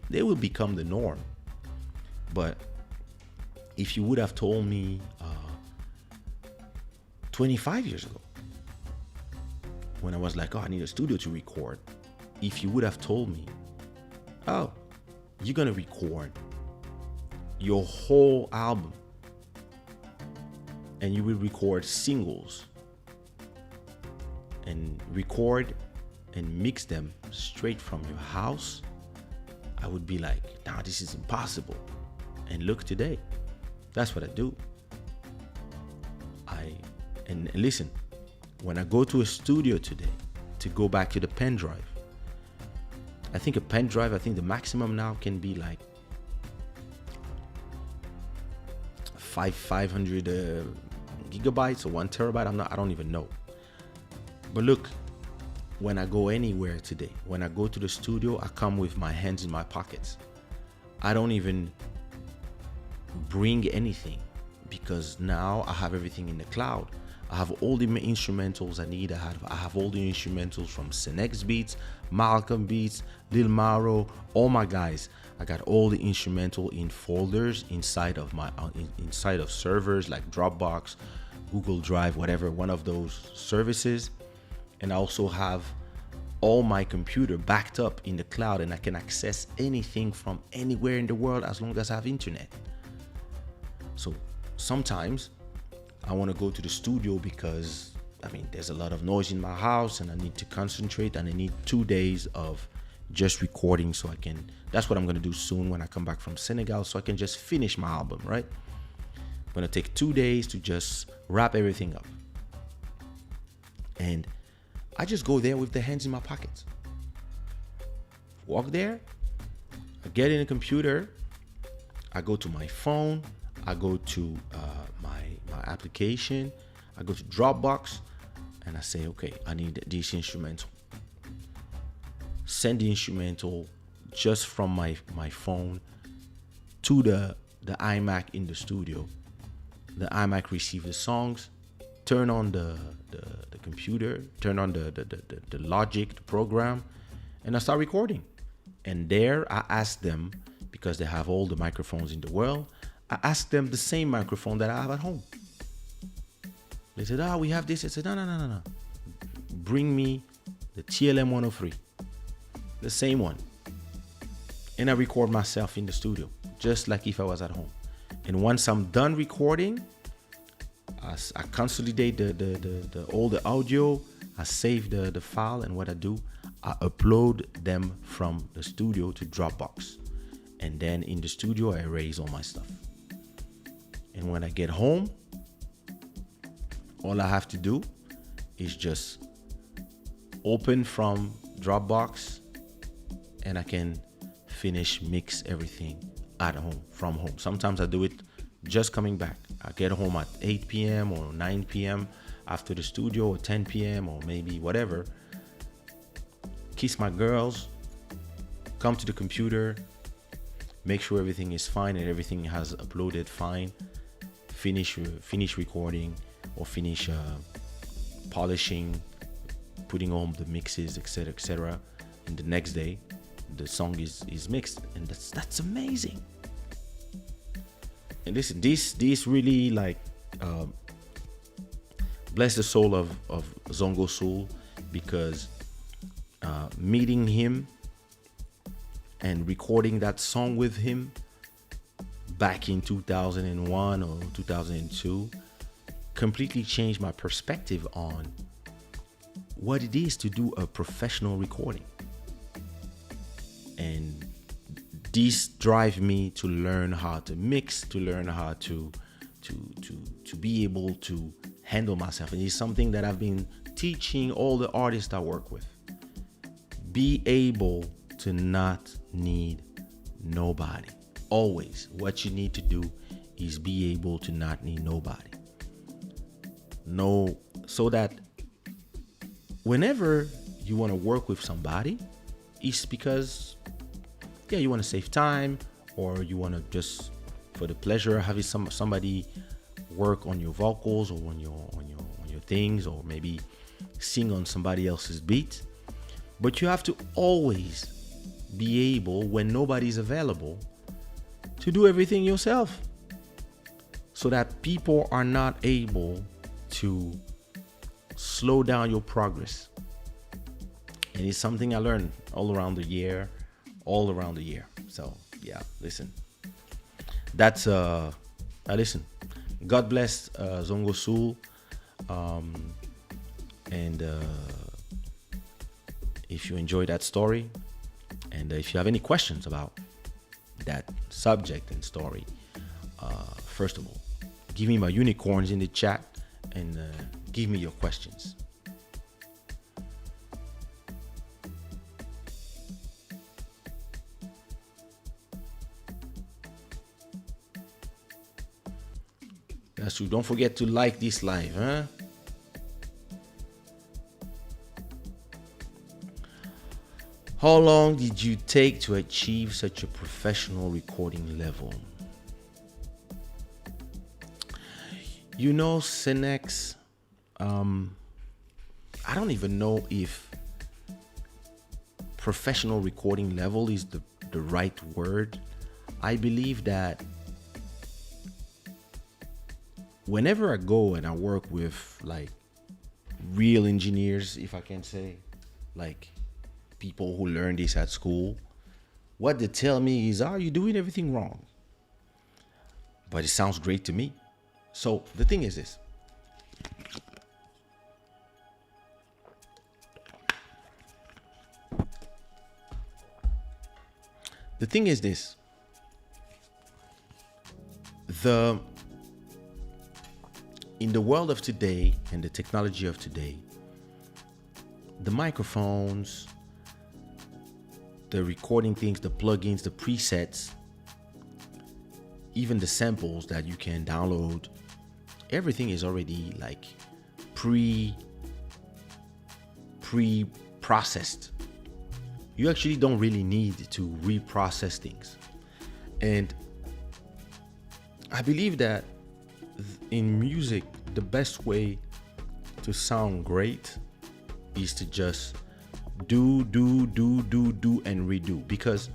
S1: they will become the norm. But if you would have told me 25 years ago, when I was like, oh, I need a studio to record, if you would have told me, oh, you're gonna record your whole album and you will record singles and record and mix them straight from your house, I would be like, nah, this is impossible. And look today, that's what I do. I And listen, when I go to a studio today, to go back to the pen drive, I think the maximum now can be like 500 gigabytes or 1 terabyte. I don't even know. But look, when I go anywhere today, when I go to the studio, I come with my hands in my pockets. I don't even bring anything because now I have everything in the cloud. I have all the instrumentals I need. I have all the instrumentals from Senex Beats, Malcolm Beats, Lil Maro, all my guys. I got all the instrumental in folders inside of my inside of servers like Dropbox, Google Drive, whatever, one of those services. And I also have all my computer backed up in the cloud, and I can access anything from anywhere in the world as long as I have internet. So sometimes I want to go to the studio because there's a lot of noise in my house and I need to concentrate, and I need 2 days of just recording so I can, that's what I'm going to do soon when I come back from Senegal, so I can just finish my album, right? I'm going to take 2 days to just wrap everything up. And I just go there with the hands in my pockets. Walk there, I get in the computer, I go to my phone, I go to my application, I go to Dropbox, and I say, okay, I need this instrumental. Send the instrumental just from my phone to the iMac in the studio. The iMac receives the songs, turn on the computer, turn on the Logic, the program, and I start recording. And there I ask them, because they have all the microphones in the world, I ask them the same microphone that I have at home. They said, we have this. I said, no. Bring me the TLM 103, the same one. And I record myself in the studio, just like if I was at home. And once I'm done recording, I consolidate all the audio, I save the file, and what I do, I upload them from the studio to Dropbox. And then in the studio, I erase all my stuff. And when I get home, all I have to do is just open from Dropbox, and I can finish, mix everything at home, from home. Sometimes I do it just coming back. I get home at 8 p.m. or 9 p.m. after the studio, or 10 p.m. or maybe whatever. Kiss my girls, come to the computer, make sure everything is fine and everything has uploaded fine, finish recording, or finish polishing, putting on the mixes, etc. And the next day the song is mixed, and that's amazing. And listen, this really bless the soul of Zongo Soul, because meeting him and recording that song with him back in 2001 or 2002 completely changed my perspective on what it is to do a professional recording. And this drive me to learn how to mix, to learn how to be able to handle myself. And it's something that I've been teaching all the artists I work with. Be able to not need nobody. Always, what you need to do is be able to not need nobody. No, so that whenever you want to work with somebody, it's because you want to save time, or you want to just for the pleasure of having somebody work on your vocals or on your things, or maybe sing on somebody else's beat. But you have to always be able, when nobody's available, to do everything yourself, so that people are not able to slow down your progress. And it's something I learned all around the year. So listen, that's listen, God bless Zongo Soul, and if you enjoyed that story, and if you have any questions about that subject and story, first of all, give me my unicorns in the chat, and give me your questions. That's true. Don't forget to like this live, huh? How long did you take to achieve such a professional recording level? You know, Cinex, I don't even know if professional recording level is the right word. I believe that whenever I go and I work with like real engineers, if I can say, like people who learn this at school, what they tell me is, "Are you doing everything wrong?" But it sounds great to me. So the thing is this. The thing is this. The In the world of today and the technology of today, the microphones, the recording things, the plugins, the presets, even the samples that you can download, everything is already like pre-processed. You actually don't really need to reprocess things. And I believe that in music, the best way to sound great is to just do, and redo. Because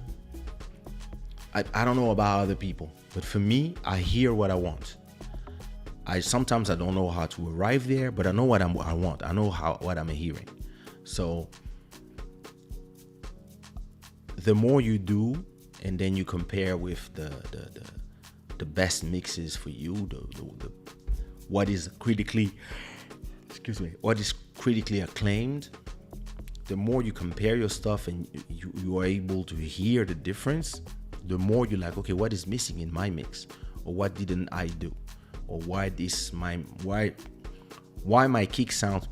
S1: I don't know about other people, but for me, I hear what I want. Sometimes I don't know how to arrive there, but I know what I want. I know what I'm hearing. So the more you do, and then you compare with the best mixes for you, what is critically acclaimed, the more you compare your stuff and you are able to hear the difference, the more you're like, okay, what is missing in my mix, or what didn't I do, or why my kick sounds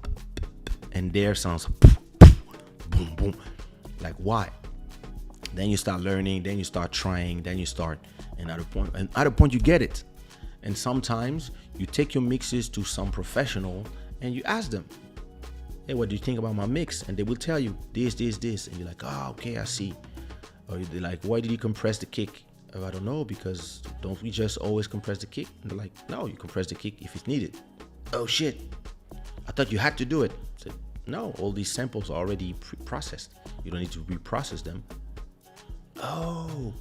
S1: and their sounds boom boom, like why? Then you start learning, then you start trying, then you start, and at a point you get it. And sometimes you take your mixes to some professional and you ask them, hey, what do you think about my mix? And they will tell you this, and you're like, oh, okay, I see. Or they're like, why did you compress the kick? Oh, I don't know, because don't we just always compress the kick? And they're like, no, you compress the kick if it's needed. Oh shit, I thought you had to do it. I said, no, all these samples are already processed. You don't need to reprocess them. Oh,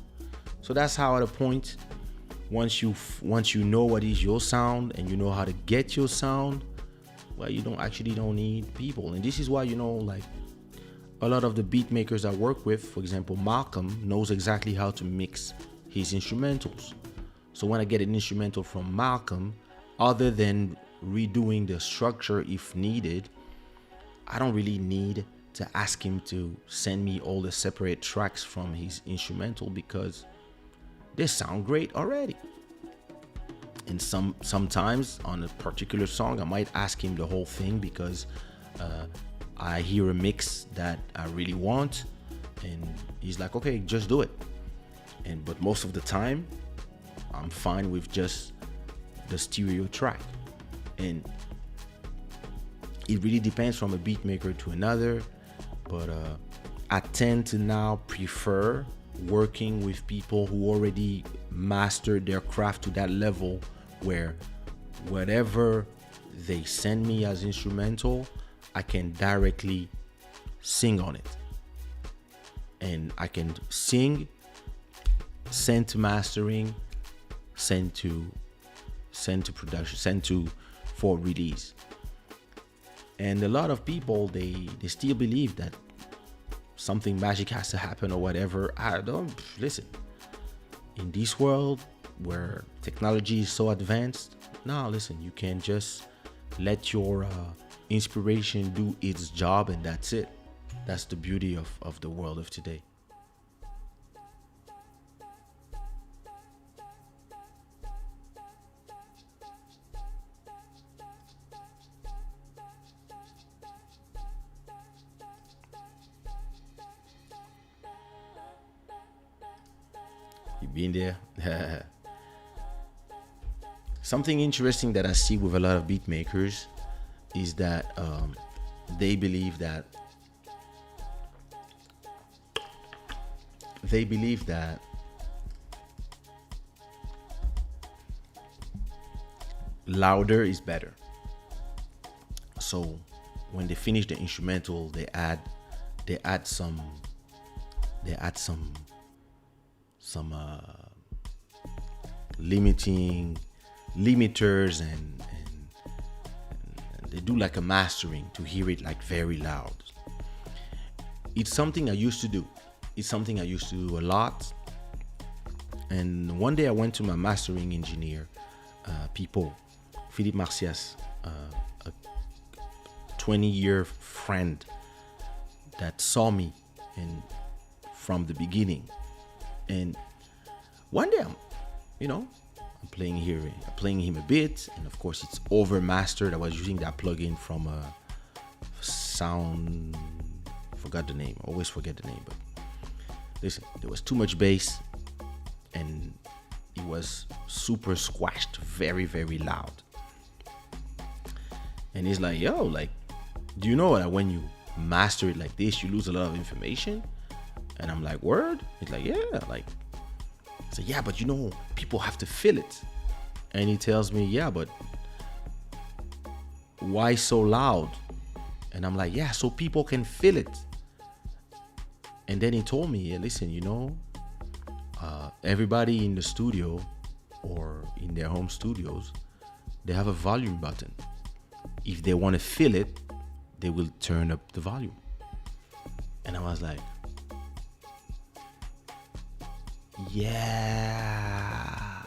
S1: so that's how at a point, once you know what is your sound and you know how to get your sound, well, you don't need people. And this is why, like a lot of the beat makers I work with, for example, Malcolm knows exactly how to mix his instrumentals. So when I get an instrumental from Malcolm, other than redoing the structure if needed, I don't really need to ask him to send me all the separate tracks from his instrumental, because they sound great already. And sometimes on a particular song, I might ask him the whole thing because I hear a mix that I really want, and he's like, okay, just do it. But most of the time, I'm fine with just the stereo track. And it really depends from a beat maker to another, but I tend to now prefer working with people who already mastered their craft to that level where whatever they send me as instrumental, I can directly sing on it. And I can sing, send to mastering, send to production, for release. And a lot of people, they still believe that something magic has to happen or whatever. I don't listen. In this world where technology is so advanced, no, listen, you can just let your inspiration do its job, and that's it. That's the beauty of the world of today. You've been there. Something interesting that I see with a lot of beat makers is that they believe that louder is better. So when they finish the instrumental, they add some limiters and they do like a mastering to hear it like very loud. It's something I used to do. It's something I used to do a lot. And one day I went to my mastering engineer, Philippe Marcias, a 20-year friend that saw me from the beginning. And one day I'm playing him a bit, and of course it's overmastered. I was using that plugin from sound, forgot the name, always forget the name, but listen, there was too much bass and it was super squashed, very, very loud. And he's like, yo, like, do you know that when you master it like this, you lose a lot of information? And I'm like, word? He's like, yeah. Like, I said, yeah, but people have to feel it. And he tells me, yeah, but why so loud? And I'm like, yeah, so people can feel it. And then he told me, yeah, listen, everybody in the studio or in their home studios, they have a volume button. If they want to feel it, they will turn up the volume. And I was like, yeah.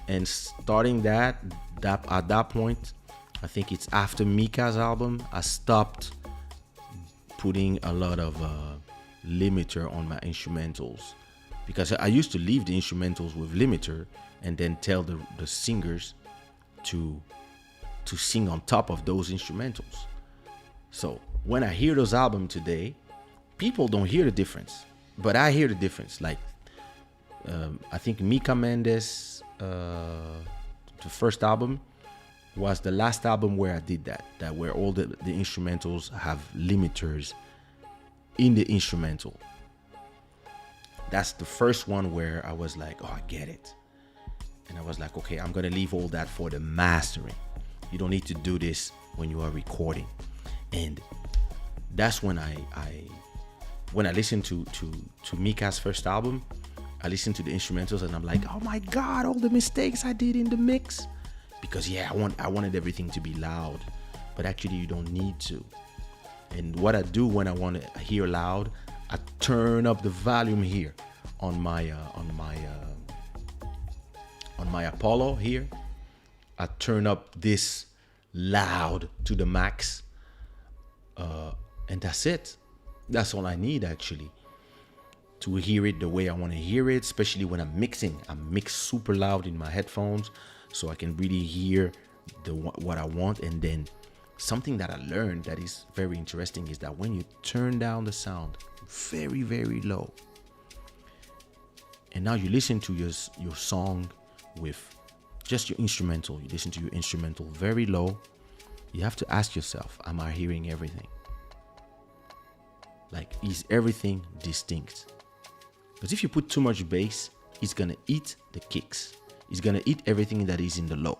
S1: And starting at that point, I think it's after Mika's album, I stopped putting a lot of limiter on my instrumentals, because I used to leave the instrumentals with limiter and then tell the singers to sing on top of those instrumentals. So when I hear those albums today, people don't hear the difference, but I hear the difference. Like I think Mika Mendes, the first album was the last album where I did that where all the instrumentals have limiters in the instrumental. That's the first one where I was like, oh, I get it. And I was like, okay, I'm gonna leave all that for the mastering. You don't need to do this when you are recording. And that's when I listened to Mika's first album, I listened to the instrumentals and I'm like, oh my God, all the mistakes I did in the mix. Because I wanted everything to be loud, but actually you don't need to. And what I do when I want to hear loud, I turn up the volume here on my Apollo here. I turn up this loud to the max, and that's it. That's all I need actually to hear it the way I want to hear it, especially when I'm mixing. I mix super loud in my headphones so I can really hear what I want. And then something that I learned that is very interesting is that when you turn down the sound very, very low, and now you listen to your song with just your instrumental, you listen to your instrumental very low, you have to ask yourself, am I hearing everything? Like, is everything distinct? Because if you put too much bass, it's gonna eat the kicks. It's gonna eat everything that is in the low.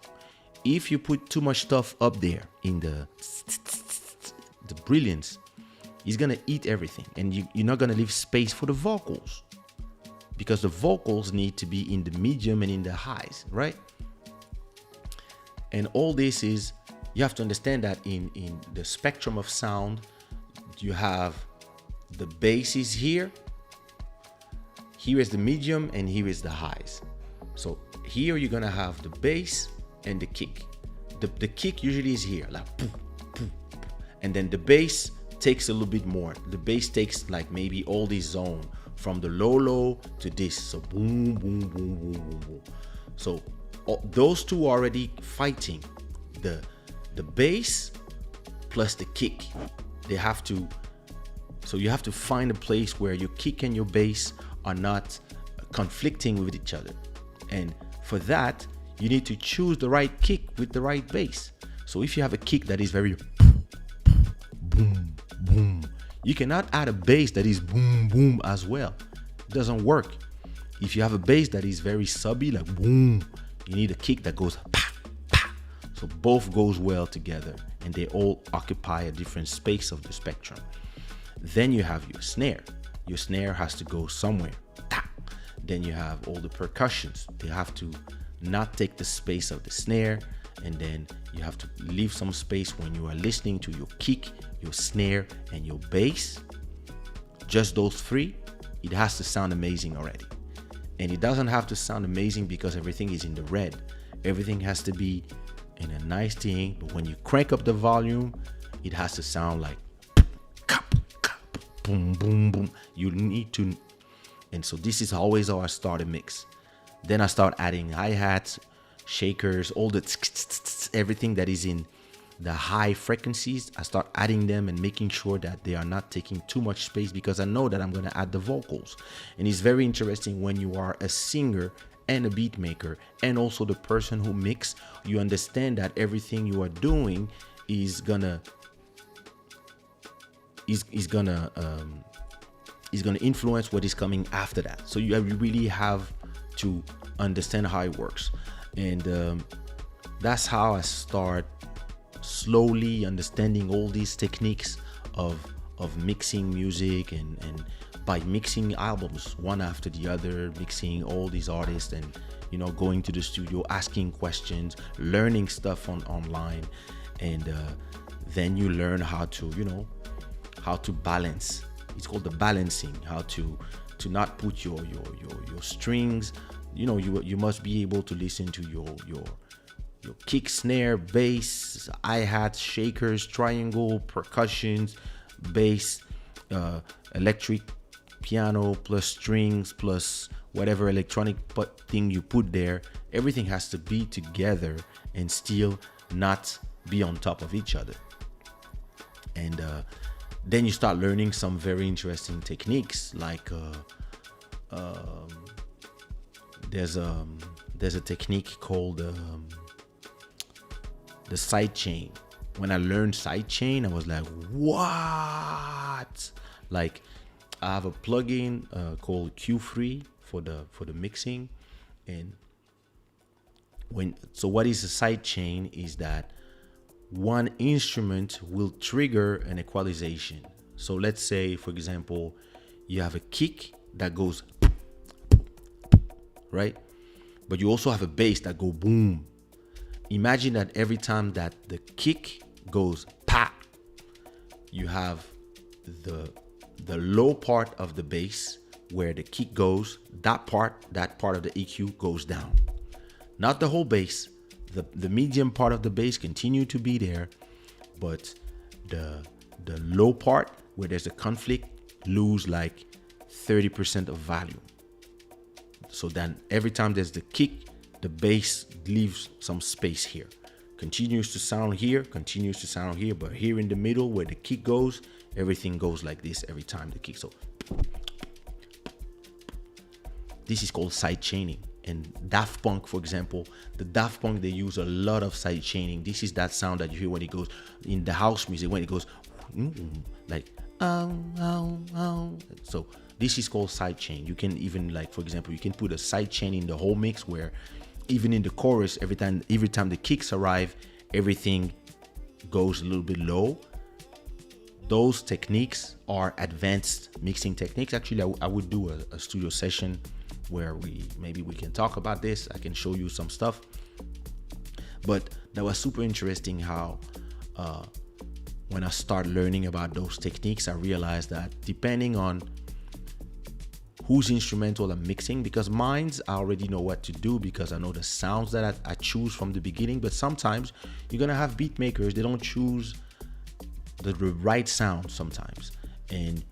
S1: If you put too much stuff up there in the brilliance, it's gonna eat everything, and you're not gonna leave space for the vocals, because the vocals need to be in the medium and in the highs, right? And all this is, you have to understand that in the spectrum of sound, you have the bass is here is the medium, and here is the highs. So here you're gonna have the bass and the kick. The kick usually is here, like boom, boom, boom. And then the bass takes a little bit more. The bass takes like maybe all this zone from the low to this. So boom, boom, boom, boom, boom, boom. So those two are already fighting. The bass plus the kick. They have to. So you have to find a place where your kick and your bass are not conflicting with each other. And for that, you need to choose the right kick with the right bass. So if you have a kick that is very boom, boom, you cannot add a bass that is boom, boom as well. It doesn't work. If you have a bass that is very subby, like boom, you need a kick that goes pa, pa. So both goes well together, and they all occupy a different space of the spectrum. Then you have your snare. Your snare has to go somewhere. Ta. Then you have all the percussions. They have to not take the space of the snare, and then you have to leave some space when you are listening to your kick, your snare, and your bass. Just those three, it has to sound amazing already. And it doesn't have to sound amazing because everything is in the red. Everything has to be in a nice thing, but when you crank up the volume, it has to sound like boom, boom, boom. You need to, and so this is always how I start a mix. Then I start adding hi-hats, shakers, all the everything that is in the high frequencies. I start adding them and making sure that they are not taking too much space, because I know that I'm going to add the vocals. And it's very interesting when you are a singer and a beat maker and also the person who mix, you understand that everything you are doing is gonna influence what is coming after that. So you really have to understand how it works. And that's how I start slowly understanding all these techniques of mixing music, and by mixing albums one after the other, mixing all these artists, and going to the studio, asking questions, learning stuff online, and then you learn how to balance. It's called the balancing, how to not put your strings. You must be able to listen to your kick, snare, bass, hi-hats, shakers, triangle, percussions, bass, electric piano, plus strings, plus whatever electronic thing you put there. Everything has to be together and still not be on top of each other. And then you start learning some very interesting techniques, like there's a technique called the side chain. When I learned side chain, I was like, what? Like, I have a plugin called Q3 for the mixing. And what is a side chain is that one instrument will trigger an equalization. So let's say, for example, you have a kick that goes right, but you also have a bass that go boom. Imagine that every time that the kick goes pa, you have the low part of the bass where the kick goes, that part of the EQ goes down. Not the whole bass. The medium part of the bass continue to be there, but the low part where there's a conflict lose like 30% of volume. So then every time there's the kick, the bass leaves some space here. Continues to sound here, but here in the middle where the kick goes, everything goes like this every time the kick. So this is called side chaining. And Daft Punk, for example, they use a lot of side chaining. This is that sound that you hear when it goes in the house music, when it goes like so this is called side chain. You can even, like, for example, you can put a side chain in the whole mix where even in the chorus, every time the kicks arrive, everything goes a little bit low. Those techniques are advanced mixing techniques. Actually, I would do a studio session where we can talk about this. I can show you some stuff. But that was super interesting how when I start learning about those techniques, I realized that depending on whose instrumental I'm mixing, because mine's I already know what to do because I know the sounds that I choose from the beginning. But sometimes you're gonna have beat makers, they don't choose the right sound sometimes. And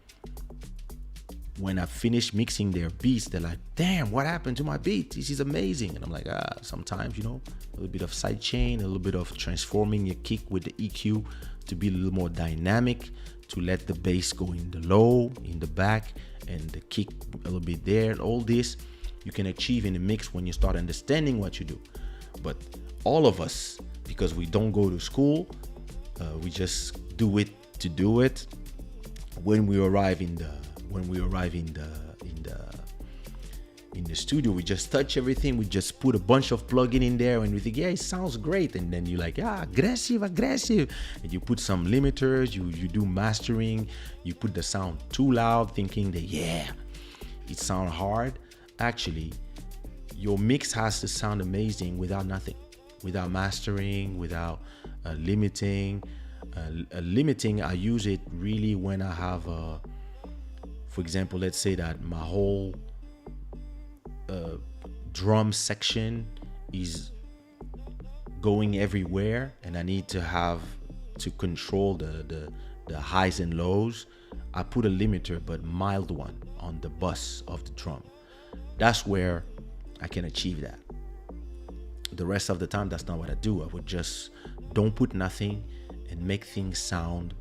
S1: when I finish mixing their beats, they're like, damn, what happened to my beat? This is amazing. And I'm like, sometimes, a little bit of side chain, a little bit of transforming your kick with the EQ to be a little more dynamic, to let the bass go in the low, in the back, and the kick a little bit there. All this you can achieve in the mix when you start understanding what you do. But all of us, because we don't go to school, we just do it to do it. When we arrive in the studio, we just touch everything. We just put a bunch of plugin in there, and we think, yeah, it sounds great. And then you're like, yeah, aggressive. And you put some limiters. You do mastering. You put the sound too loud, thinking that yeah, it sounds hard. Actually, your mix has to sound amazing without nothing, without mastering, without limiting. Limiting, I use it really when I have, for example, let's say that my whole drum section is going everywhere, and I need to control the highs and lows. I put a limiter, but mild one, on the bus of the drum. That's where I can achieve that. The rest of the time, that's not what I do. I would just don't put nothing and make things sound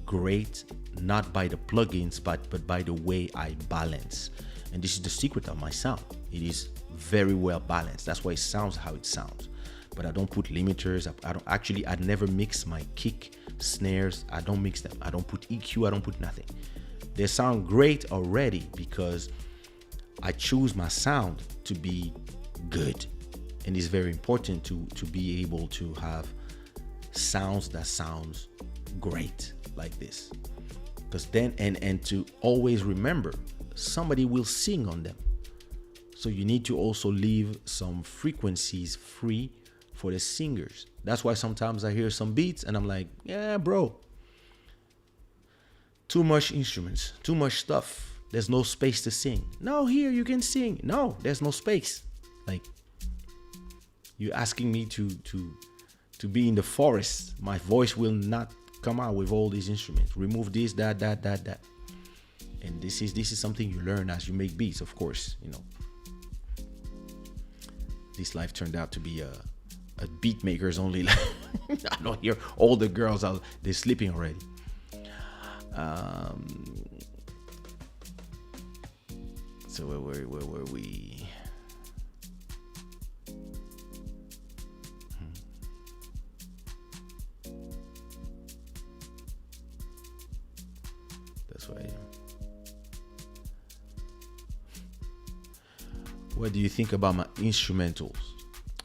S1: great, not by the plugins, but by the way I balance. And this is the secret of my sound. It is very well balanced. That's why it sounds how it sounds. But I don't put limiters. I never mix my kick, snares. I don't mix them. I don't put EQ. I don't put nothing. They sound great already because I choose my sound to be good. And it's very important to be able to have sounds that sounds great like this. Because then, and to always remember, somebody will sing on them. So you need to also leave some frequencies free for the singers. That's why sometimes I hear some beats and I'm like, yeah, bro, too much instruments, too much stuff. There's no space to sing. No, here you can sing. No, there's no space. Like, you're asking me to be in the forest. My voice will not come out with all these instruments. Remove this, that. And this is something you learn as you make beats, of course. You know, this life turned out to be a beat makers only life. I don't hear all the girls out. They're sleeping already. So where were we? That's why. What do you think about my instrumentals?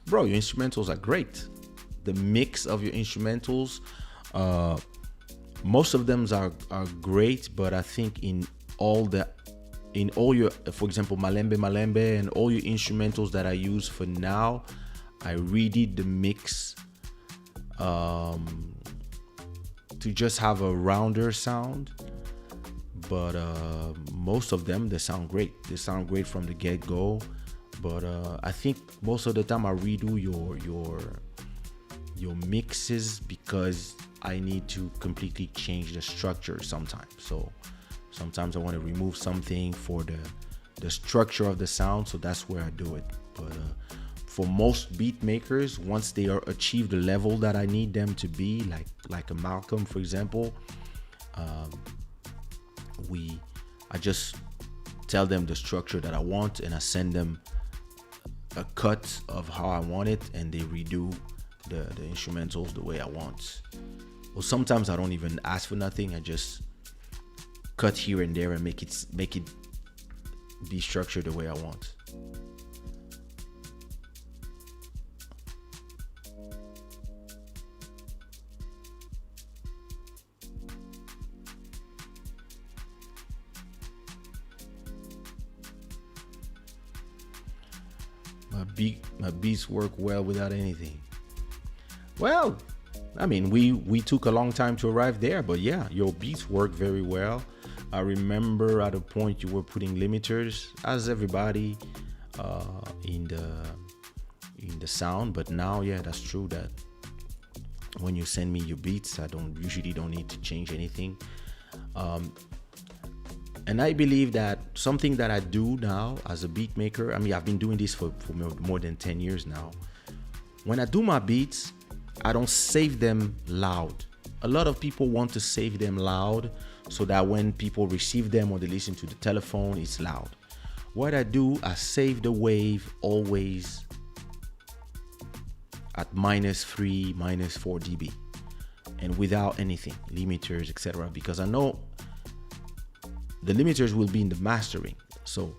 S1: Bro, your instrumentals are great. The mix of your instrumentals, most of them are great, but I think in all your, for example, malembe and all your instrumentals that I use for now, I redid the mix to just have a rounder sound. But most of them, they sound great. They sound great from the get-go. But I think most of the time I redo your mixes because I need to completely change the structure sometimes. So sometimes I want to remove something for the structure of the sound. So that's where I do it. But for most beat makers, once they are achieve the level that I need them to be, like a Malcolm, for example, I just tell them the structure that I want, and I send them a cut of how I want it, and they redo the instrumentals the way I want. Or sometimes I don't even ask for nothing. I just cut here and there and make it be structured the way I want. My beats work well without anything. Well, I mean, we took a long time to arrive there, but yeah, your beats work very well. I remember at a point you were putting limiters, as everybody, in the sound. But now, yeah, that's true that when you send me your beats, I usually don't need to change anything. And I believe that something that I do now as a beat maker, I mean, I've been doing this for more than 10 years now. When I do my beats, I don't save them loud. A lot of people want to save them loud so that when people receive them or they listen to the telephone, it's loud. What I do, I save the wave always at -3, -4 dB, and without anything, limiters, etc. Because I know the limiters will be in the mastering. So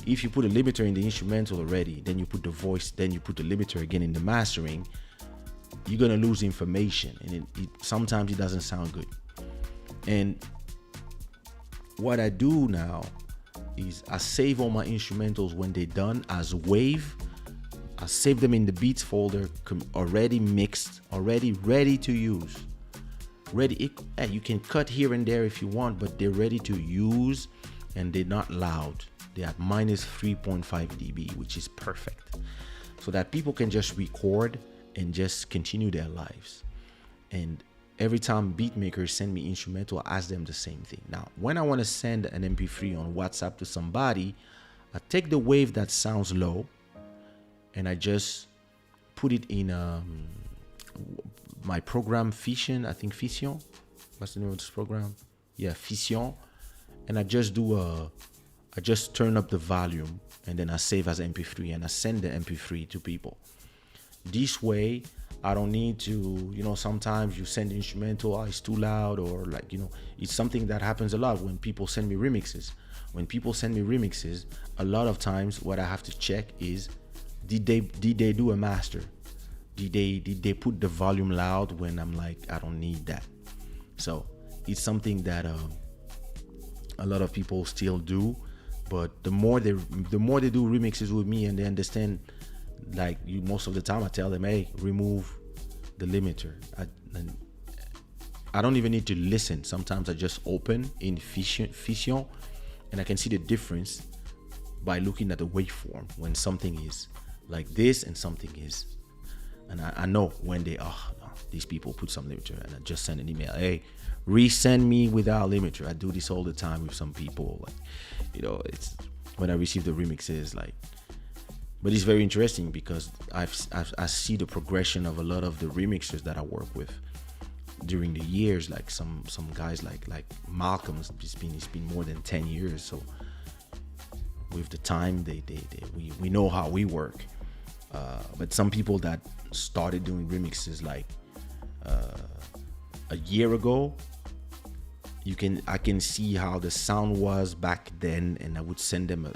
S1: if you put a limiter in the instrumental already, then you put the voice, then you put the limiter again in the mastering, you're gonna lose information, and sometimes it doesn't sound good. And what I do now is I save all my instrumentals when they're done as wave. I save them in the beats folder, already mixed, already ready to use. You can cut here and there if you want, but they're ready to use, and they're not loud. They're at -3.5 dB, which is perfect, so that people can just record and just continue their lives. And every time beat makers send me instrumental, I ask them the same thing. Now, when I want to send an MP3 on WhatsApp to somebody, I take the wave that sounds low and I just put it in my program Fission. I think Fission. What's the name of this program? Yeah, Fission. And I just turn up the volume, and then I save as MP3 and I send the MP3 to people. This way, I don't need to, sometimes you send instrumental, it's too loud, or it's something that happens a lot when people send me remixes. When people send me remixes, a lot of times what I have to check is, did they do a master? Did they put the volume loud when I'm like, I don't need that? So it's something that a lot of people still do, but the more they do remixes with me and they understand, most of the time I tell them, hey, remove the limiter. I don't even need to listen. Sometimes I just open in Fission and I can see the difference by looking at the waveform when something is like this and something is, and I know when these people put some limiter, and I just send an email, hey, resend me without limiter. I do this all the time with some people, it's when I receive the remixes, but it's very interesting because I see the progression of a lot of the remixers that I work with during the years. Like some guys like Malcolm's, it's been more than 10 years. So with the time, we know how we work. But some people that started doing remixes a year ago, I can see how the sound was back then, and I would send them a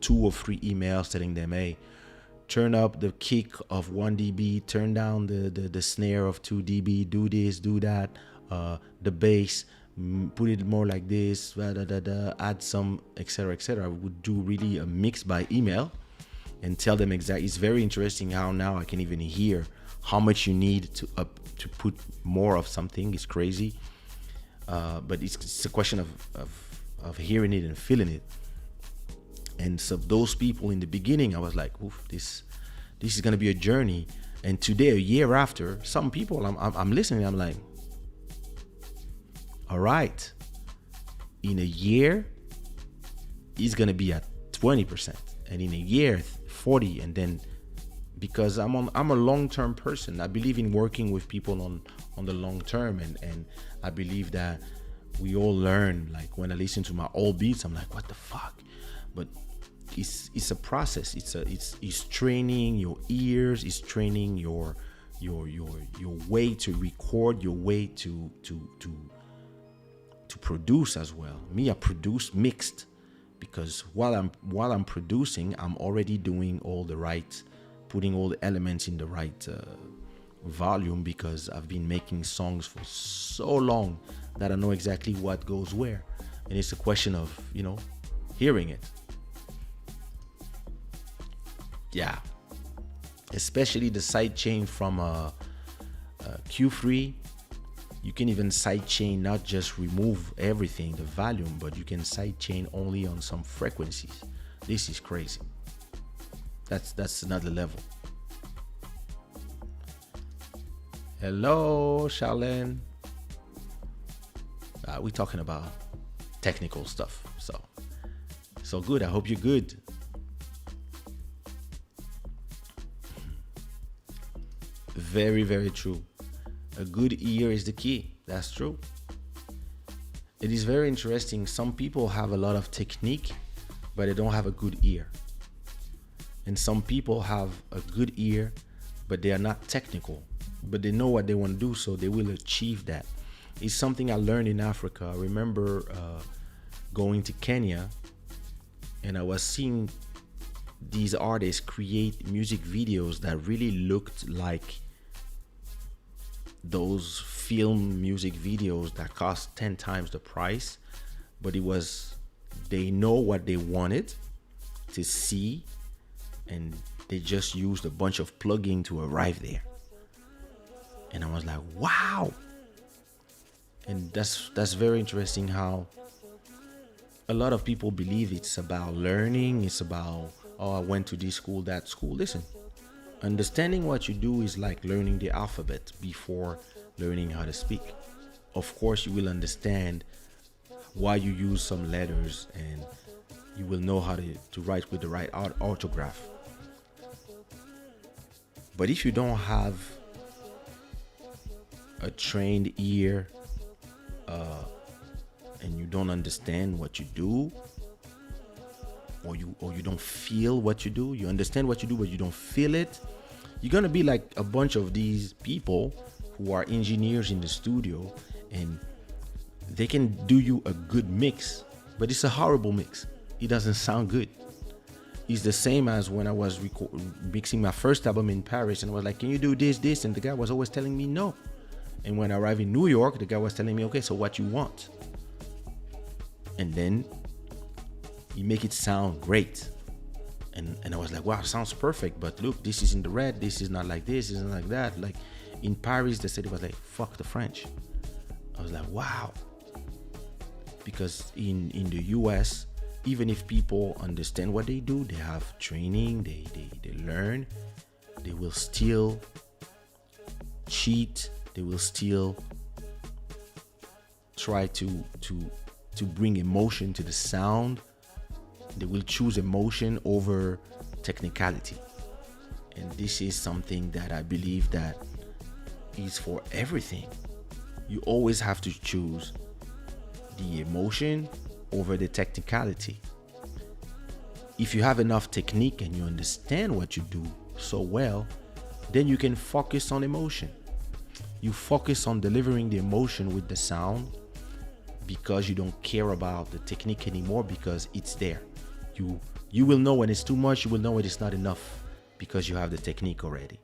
S1: 2 or 3 emails telling them, hey, turn up the kick of 1 dB, turn down the snare of 2 dB, do this, do that, the bass, put it more like this, add some, etc., etc. I would do really a mix by email and tell them exactly. It's very interesting how now I can even hear how much you need to put more of something. It's crazy. But it's a question of hearing it and feeling it. And so those people in the beginning, I was like, oof, this is gonna be a journey. And today, a year after, some people I'm listening, I'm like, all right, in a year, it's gonna be at 20%, and in a year, 40%, and then because I'm a long-term person. I believe in working with people on the long term, and I believe that we all learn. Like when I listen to my old beats, I'm like, what the fuck? But it's a process. It's training your ears. It's training your way to record, your way to produce as well. Me, I produce mixed, because while I'm producing, I'm already doing all the right, putting all the elements in the right volume, because I've been making songs for so long that I know exactly what goes where, and it's a question of hearing it. Yeah, especially the side chain from Q3. You can even side chain, not just remove everything, the volume, but you can side chain only on some frequencies. This is crazy. That's another level. Hello, Charlene. We're talking about technical stuff, so good. I hope you're good. Very, very true. A good ear is the key. That's true. It is very interesting. Some people have a lot of technique, but they don't have a good ear. And some people have a good ear, but they are not technical, but they know what they want to do, so they will achieve that. It's something I learned in Africa. I remember going to Kenya, and I was seeing these artists create music videos that really looked like those film music videos that cost 10 times the price, but it was, they know what they wanted to see, and they just used a bunch of plugin to arrive there. And I was like, wow. And that's very interesting how a lot of people believe it's about learning, it's about, oh, I went to this school, that school. Listen, understanding what you do is like learning the alphabet before learning how to speak. Of course, you will understand why you use some letters, and you will know how to write with the right orthograph. But if you don't have a trained ear, and you don't understand what you do, or you don't feel what you do, you understand what you do but you don't feel it, you're gonna be like a bunch of these people who are engineers in the studio, and they can do you a good mix, but it's a horrible mix. It doesn't sound good. It's the same as when I was mixing my first album in Paris, and I was like, can you do this? And the guy was always telling me no. And when I arrived in New York, the guy was telling me, okay, so what you want? And then you make it sound great. And I was like, wow, sounds perfect. But look, this is in the red. This is not like this, isn't like that. Like in Paris, they said it was like, fuck the French. I was like, wow. Because in the US, even if people understand what they do, they have training, they learn, they will still cheat. They will still try to bring emotion to the sound. They will choose emotion over technicality. And this is something that I believe that is for everything. You always have to choose the emotion over the technicality. If you have enough technique and you understand what you do so well, then you can focus on emotion. You focus on delivering the emotion with the sound, because you don't care about the technique anymore, because it's there. You will know when it's too much, you will know when it's not enough, because you have the technique already.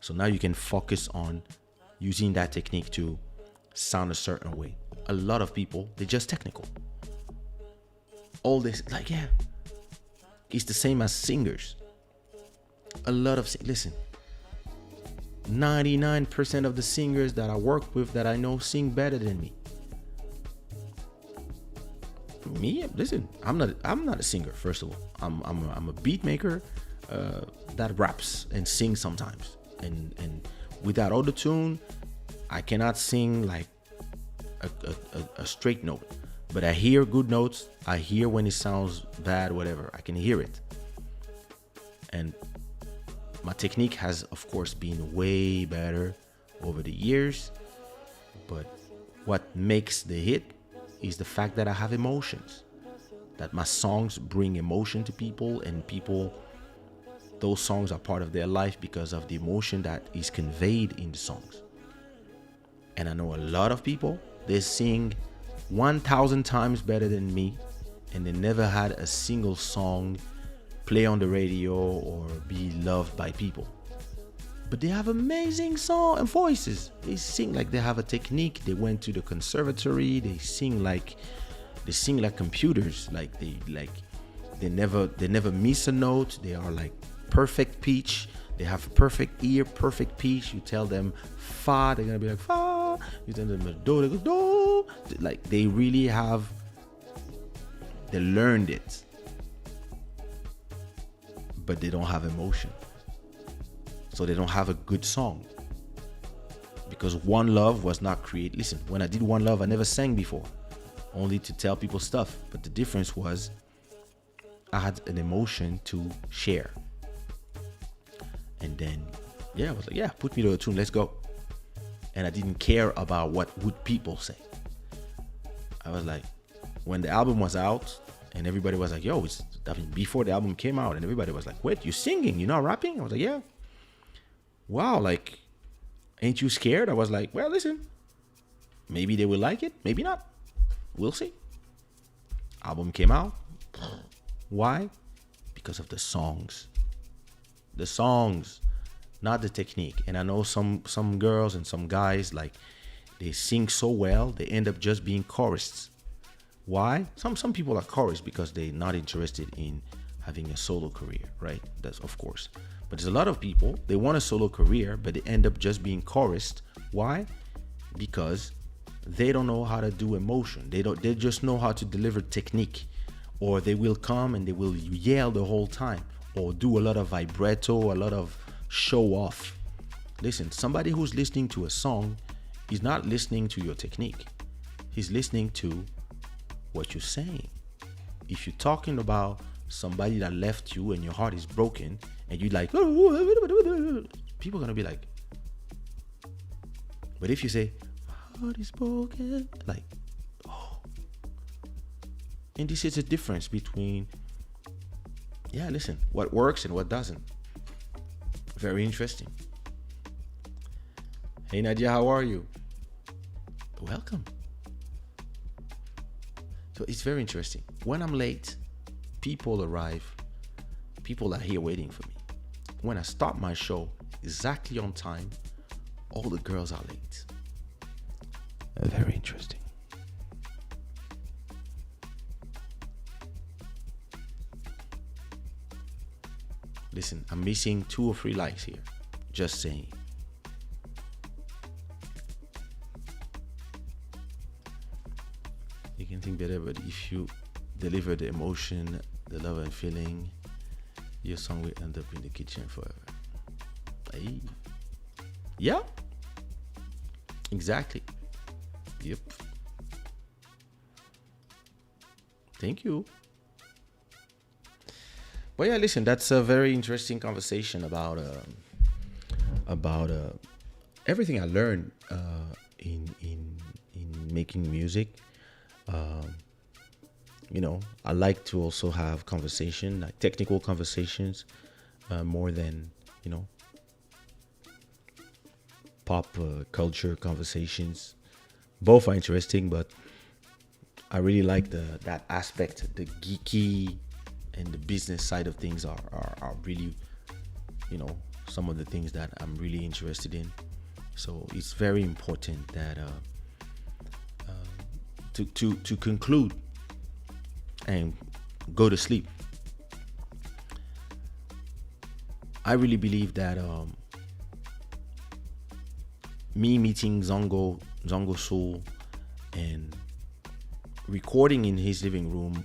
S1: So now you can focus on using that technique to sound a certain way. A lot of people, they're just technical. All this, like, yeah, it's the same as singers. A lot of, listen, 99% of the singers that I work with, that I know, sing better than me. Me, listen, I'm not a singer. First of all, I'm a beat maker that raps and sings sometimes. And without auto-tune, I cannot sing like a straight note. But I hear good notes. I hear when it sounds bad, whatever. I can hear it. And my technique has, of course, been way better over the years. But what makes the hit is the fact that I have emotions. That my songs bring emotion to people, and people, those songs are part of their life because of the emotion that is conveyed in the songs. And I know a lot of people, they sing 1,000 times better than me, and they never had a single song play on the radio or be loved by people. But they have amazing song and voices. They sing like they have a technique. They went to the conservatory. They sing like computers. They never miss a note. They are like perfect pitch. They have perfect ear, perfect pitch. You tell them fa, they're gonna be like fa. You tell them do, they go do. Like they really have. They learned it, but they don't have emotion. So they don't have a good song. Because One Love was not created. Listen, when I did One Love, I never sang before. Only to tell people stuff. But the difference was I had an emotion to share. And then, I was like, yeah, put me to a tune, let's go. And I didn't care about what would people say. I was like, when the album was out And everybody was like, yo, before the album came out, and everybody was like, wait, you singing? You're not rapping? I was like, yeah. Wow, like, ain't you scared? I was like, well, listen, maybe they will like it, maybe not. We'll see. Album came out. Why? Because of the songs. The songs, not the technique. And I know some girls and some guys, like, they sing so well, they end up just being chorists. Why? Some people are chorists because they're not interested in having a solo career, right? That's of course. But there's a lot of people, they want a solo career, but they end up just being chorists. Why? Because they don't know how to do emotion. They just know how to deliver technique. Or they will come and they will yell the whole time, or do a lot of vibrato, a lot of show off. Listen, somebody who's listening to a song is not listening to your technique. He's listening to what you're saying. If you're talking about somebody that left you and your heart is broken and you're like, people are gonna be like, but if you say, my heart is broken, like, oh. And this is a difference between, yeah, listen, what works and what doesn't. Very interesting. Hey Nadia, how are you? Welcome. So it's very interesting. When I'm late, people arrive. People are here waiting for me. When I start my show exactly on time, all the girls are late. Very interesting. Listen, I'm missing 2 or 3 likes here. Just saying. You can think better, but if you deliver the emotion, the love and feeling, your song will end up in the kitchen forever. Hey. Yeah. Exactly. Yep. Thank you. But yeah, listen, that's a very interesting conversation about everything I learned in making music. You know, I like to also have conversation, like technical conversations, more than, you know, pop culture conversations. Both are interesting, but I really like that aspect, the geeky and the business side of things are really, you know, some of the things that I'm really interested in. So it's very important that to conclude and go to sleep, I really believe that me meeting Zongo Soul and recording in his living room,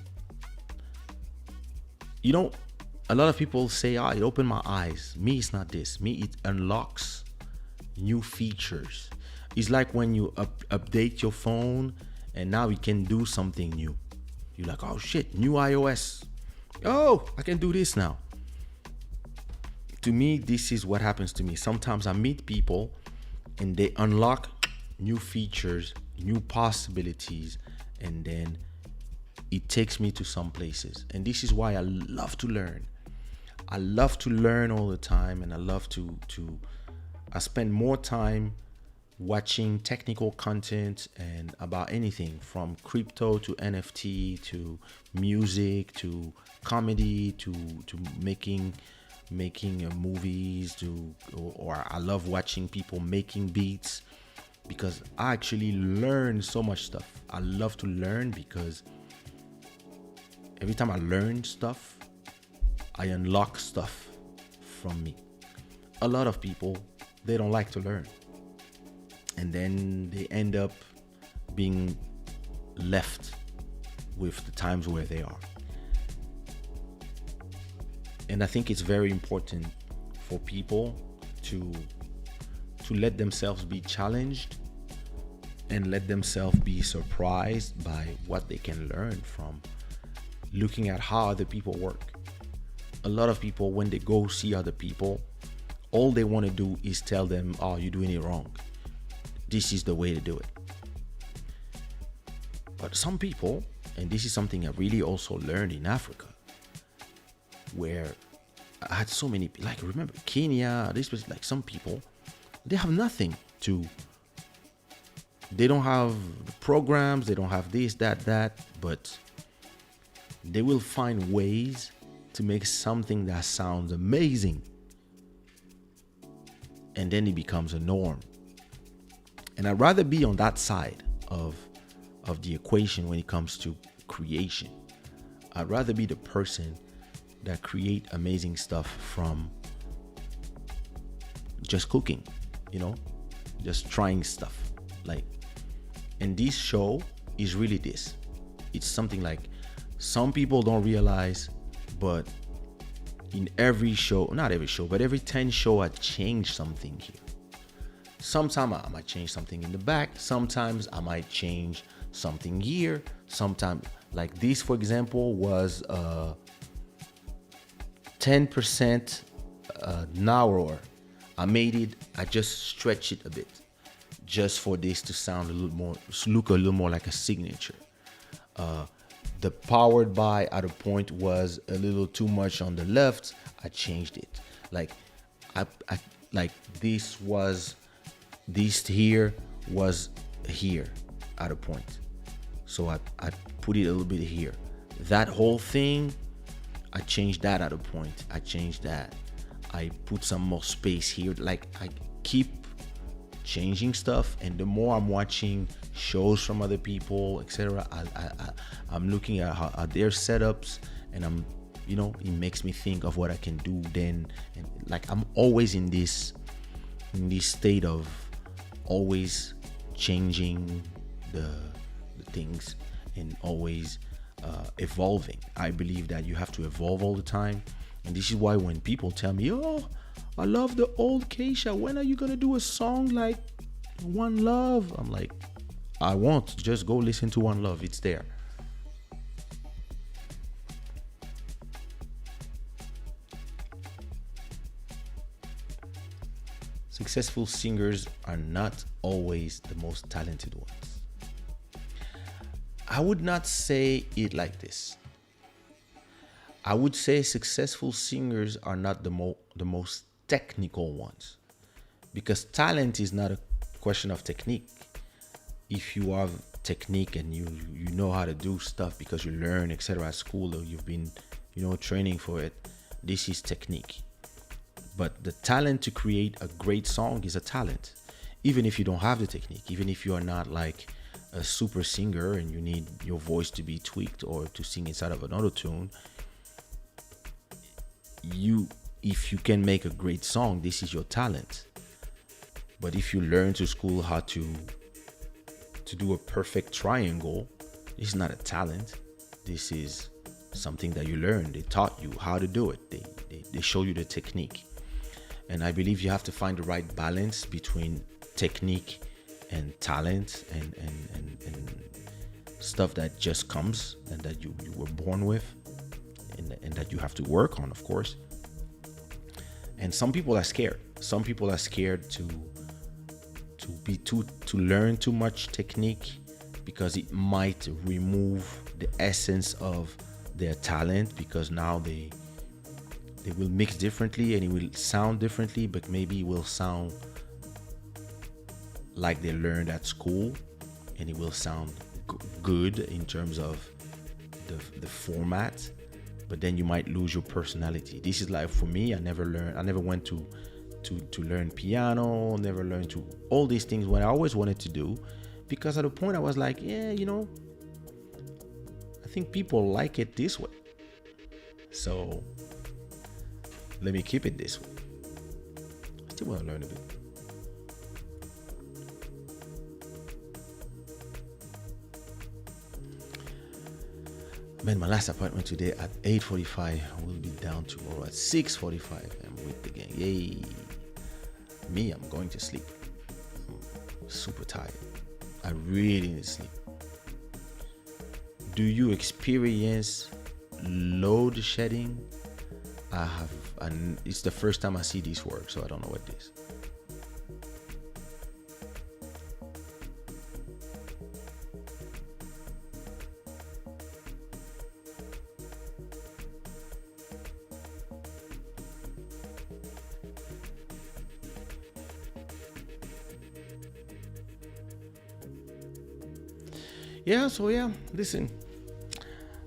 S1: you know, a lot of people say, it opened my eyes. Me, it's not this. Me, it unlocks new features. It's like when you update your phone and now it can do something new. You're like, oh shit, new iOS. Oh, I can do this now. To me, this is what happens to me. Sometimes I meet people and they unlock new features, new possibilities, and then it takes me to some places. And this is why I love to learn. I love to learn all the time, and I love I spend more time watching technical content and about anything from crypto to NFT to music to comedy to making movies or I love watching people making beats, because I actually learn so much stuff. I love to learn because every time I learn stuff, I unlock stuff from me. A lot of people, they don't like to learn. And then they end up being left with the times where they are. And I think it's very important for people to let themselves be challenged and let themselves be surprised by what they can learn from looking at how other people work. A lot of people, when they go see other people, all they want to do is tell them, oh, you're doing it wrong. This is the way to do it. But some people, And this is something I really also learned in Africa, where I had so many, like, remember Kenya, this was like some people, they have nothing to, they don't have programs, they don't have this, that, but they will find ways to make something that sounds amazing. And then it becomes a norm. And I'd rather be on that side of the equation when it comes to creation. I'd rather be the person that create amazing stuff from just cooking, just trying stuff. Like, and this show is really this. It's something like some people don't realize, but in every show, not every show, but every 10 show, I change something here. Sometimes I might change something in the back. Sometimes I might change something here. Sometimes, like this, for example, was 10% narrower. I made it, I just stretched it a bit, just for this to sound a little more, look a little more like a signature. The powered by at a point was a little too much on the left. I changed it. Like, I like this here was here at a point. So I put it a little bit here. That whole thing, I changed that at a point. I changed that. I put some more space here. Like, I keep changing stuff, and the more I'm watching shows from other people, etc., I'm looking at their setups, and I'm, it makes me think of what I can do then. And like, I'm always in this state of always changing the things and always evolving. I believe that you have to evolve all the time, and this is why when people tell me, "Oh, I love the old Kaysha, when are you gonna do a song like One Love?" I'm like, I won't. Just go listen to One Love. It's there. Successful singers are not always the most talented ones. I would not say it like this. I would say successful singers are not the most technical ones, because talent is not a question of technique. If you have technique and you know how to do stuff because you learn, etc., at school, or you've been training for it, this is technique. But the talent to create a great song is a talent, even if you don't have the technique, even if you are not like a super singer and you need your voice to be tweaked or to sing inside of an auto tune. If you can make a great song, this is your talent. But if you learn to school how to do a perfect triangle, this is not a talent. This is something that you learned. They taught you how to do it. They show you the technique. And I believe you have to find the right balance between technique and talent and stuff that just comes and that you were born with, and that you have to work on, of course. And some people are scared. Some people are scared to learn too much technique, because it might remove the essence of their talent, because now they will mix differently and it will sound differently, but maybe it will sound like they learned at school, and it will sound good in terms of the format, but then you might lose your personality. This is like, for me, I never went to learn piano, never learned to all these things when I always wanted to do, because at a point I was like, yeah, I think people like it this way, so let me keep it this way. I still want to learn a bit. Man, my last appointment today at 8:45. I will be down tomorrow at 6:45. I'm with the gang. Yay. Me, I'm going to sleep. I'm super tired. I really need sleep. Do you experience load shedding? I have, and it's the first time I see this word, so I don't know what it is. Yeah, so yeah, listen.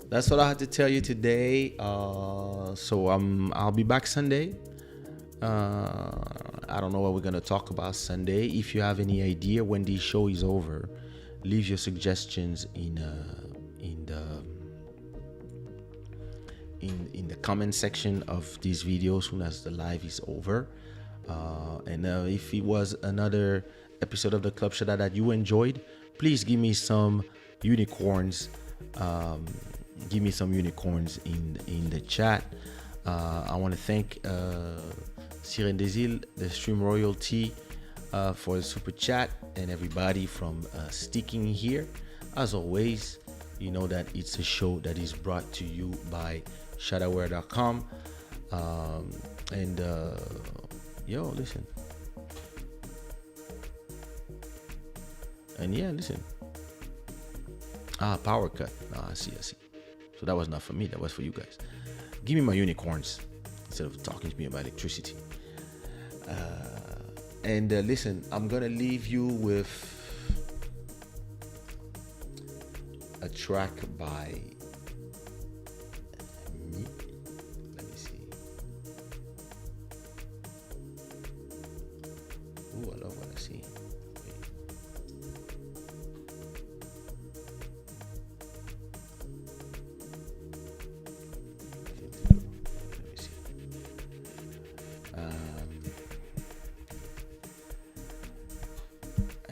S1: That's what I had to tell you today. So I'll be back Sunday. I don't know what we're gonna talk about Sunday. If you have any idea when the show is over, leave your suggestions in the comment section of this video as soon as the live is over. And if it was another episode of the Club Shada that you enjoyed, please give me some unicorns. Give me some unicorns in the chat. I want to thank Siren Desil, the stream royalty, for the super chat, and everybody from sticking here. As always, you know that it's a show that is brought to you by shadaware.com. And yo, listen. And yeah, listen. Power cut. I see. So that was not for me, that was for you guys. Give me my unicorns instead of talking to me about electricity. And listen, I'm gonna leave you with a track by me. Let me see. Ooh, I love what I see.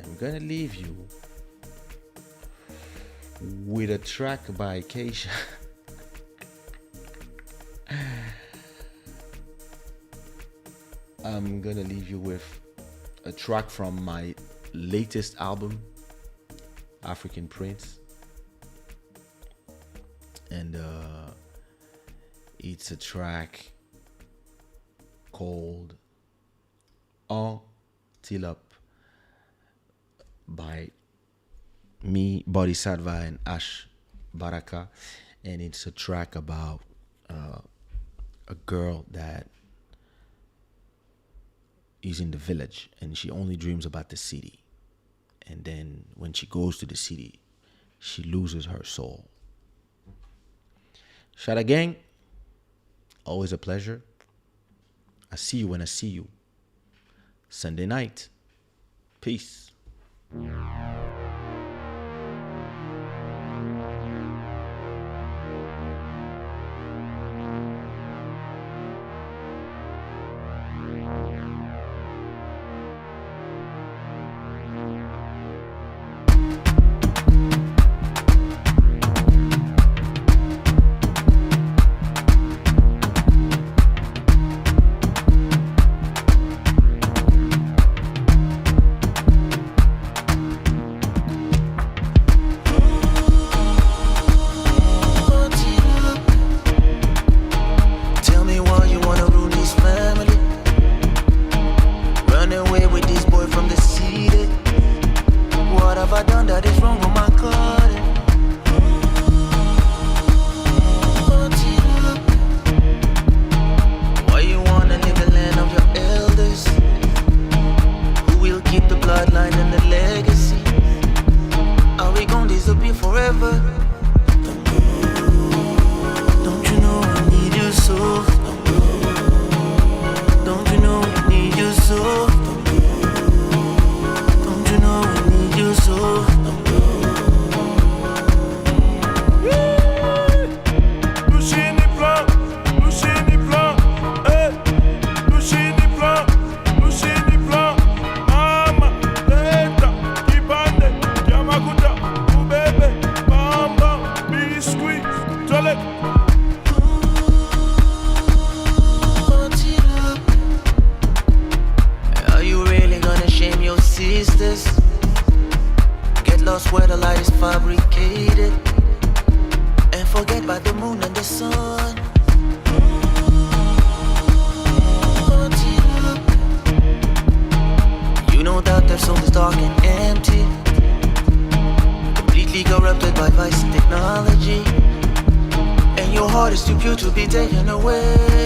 S1: I'm gonna leave you with a track by Kaysha. I'm gonna leave you with a track from my latest album, African Prince, and it's a track called Antelope by me, Bodhisattva, and Ash Baraka. And it's a track about a girl that is in the village and she only dreams about the city. And then when she goes to the city, she loses her soul. Shada gang, always a pleasure. I see you when I see you. Sunday night. Peace.
S3: Heart is too pure to be taken away.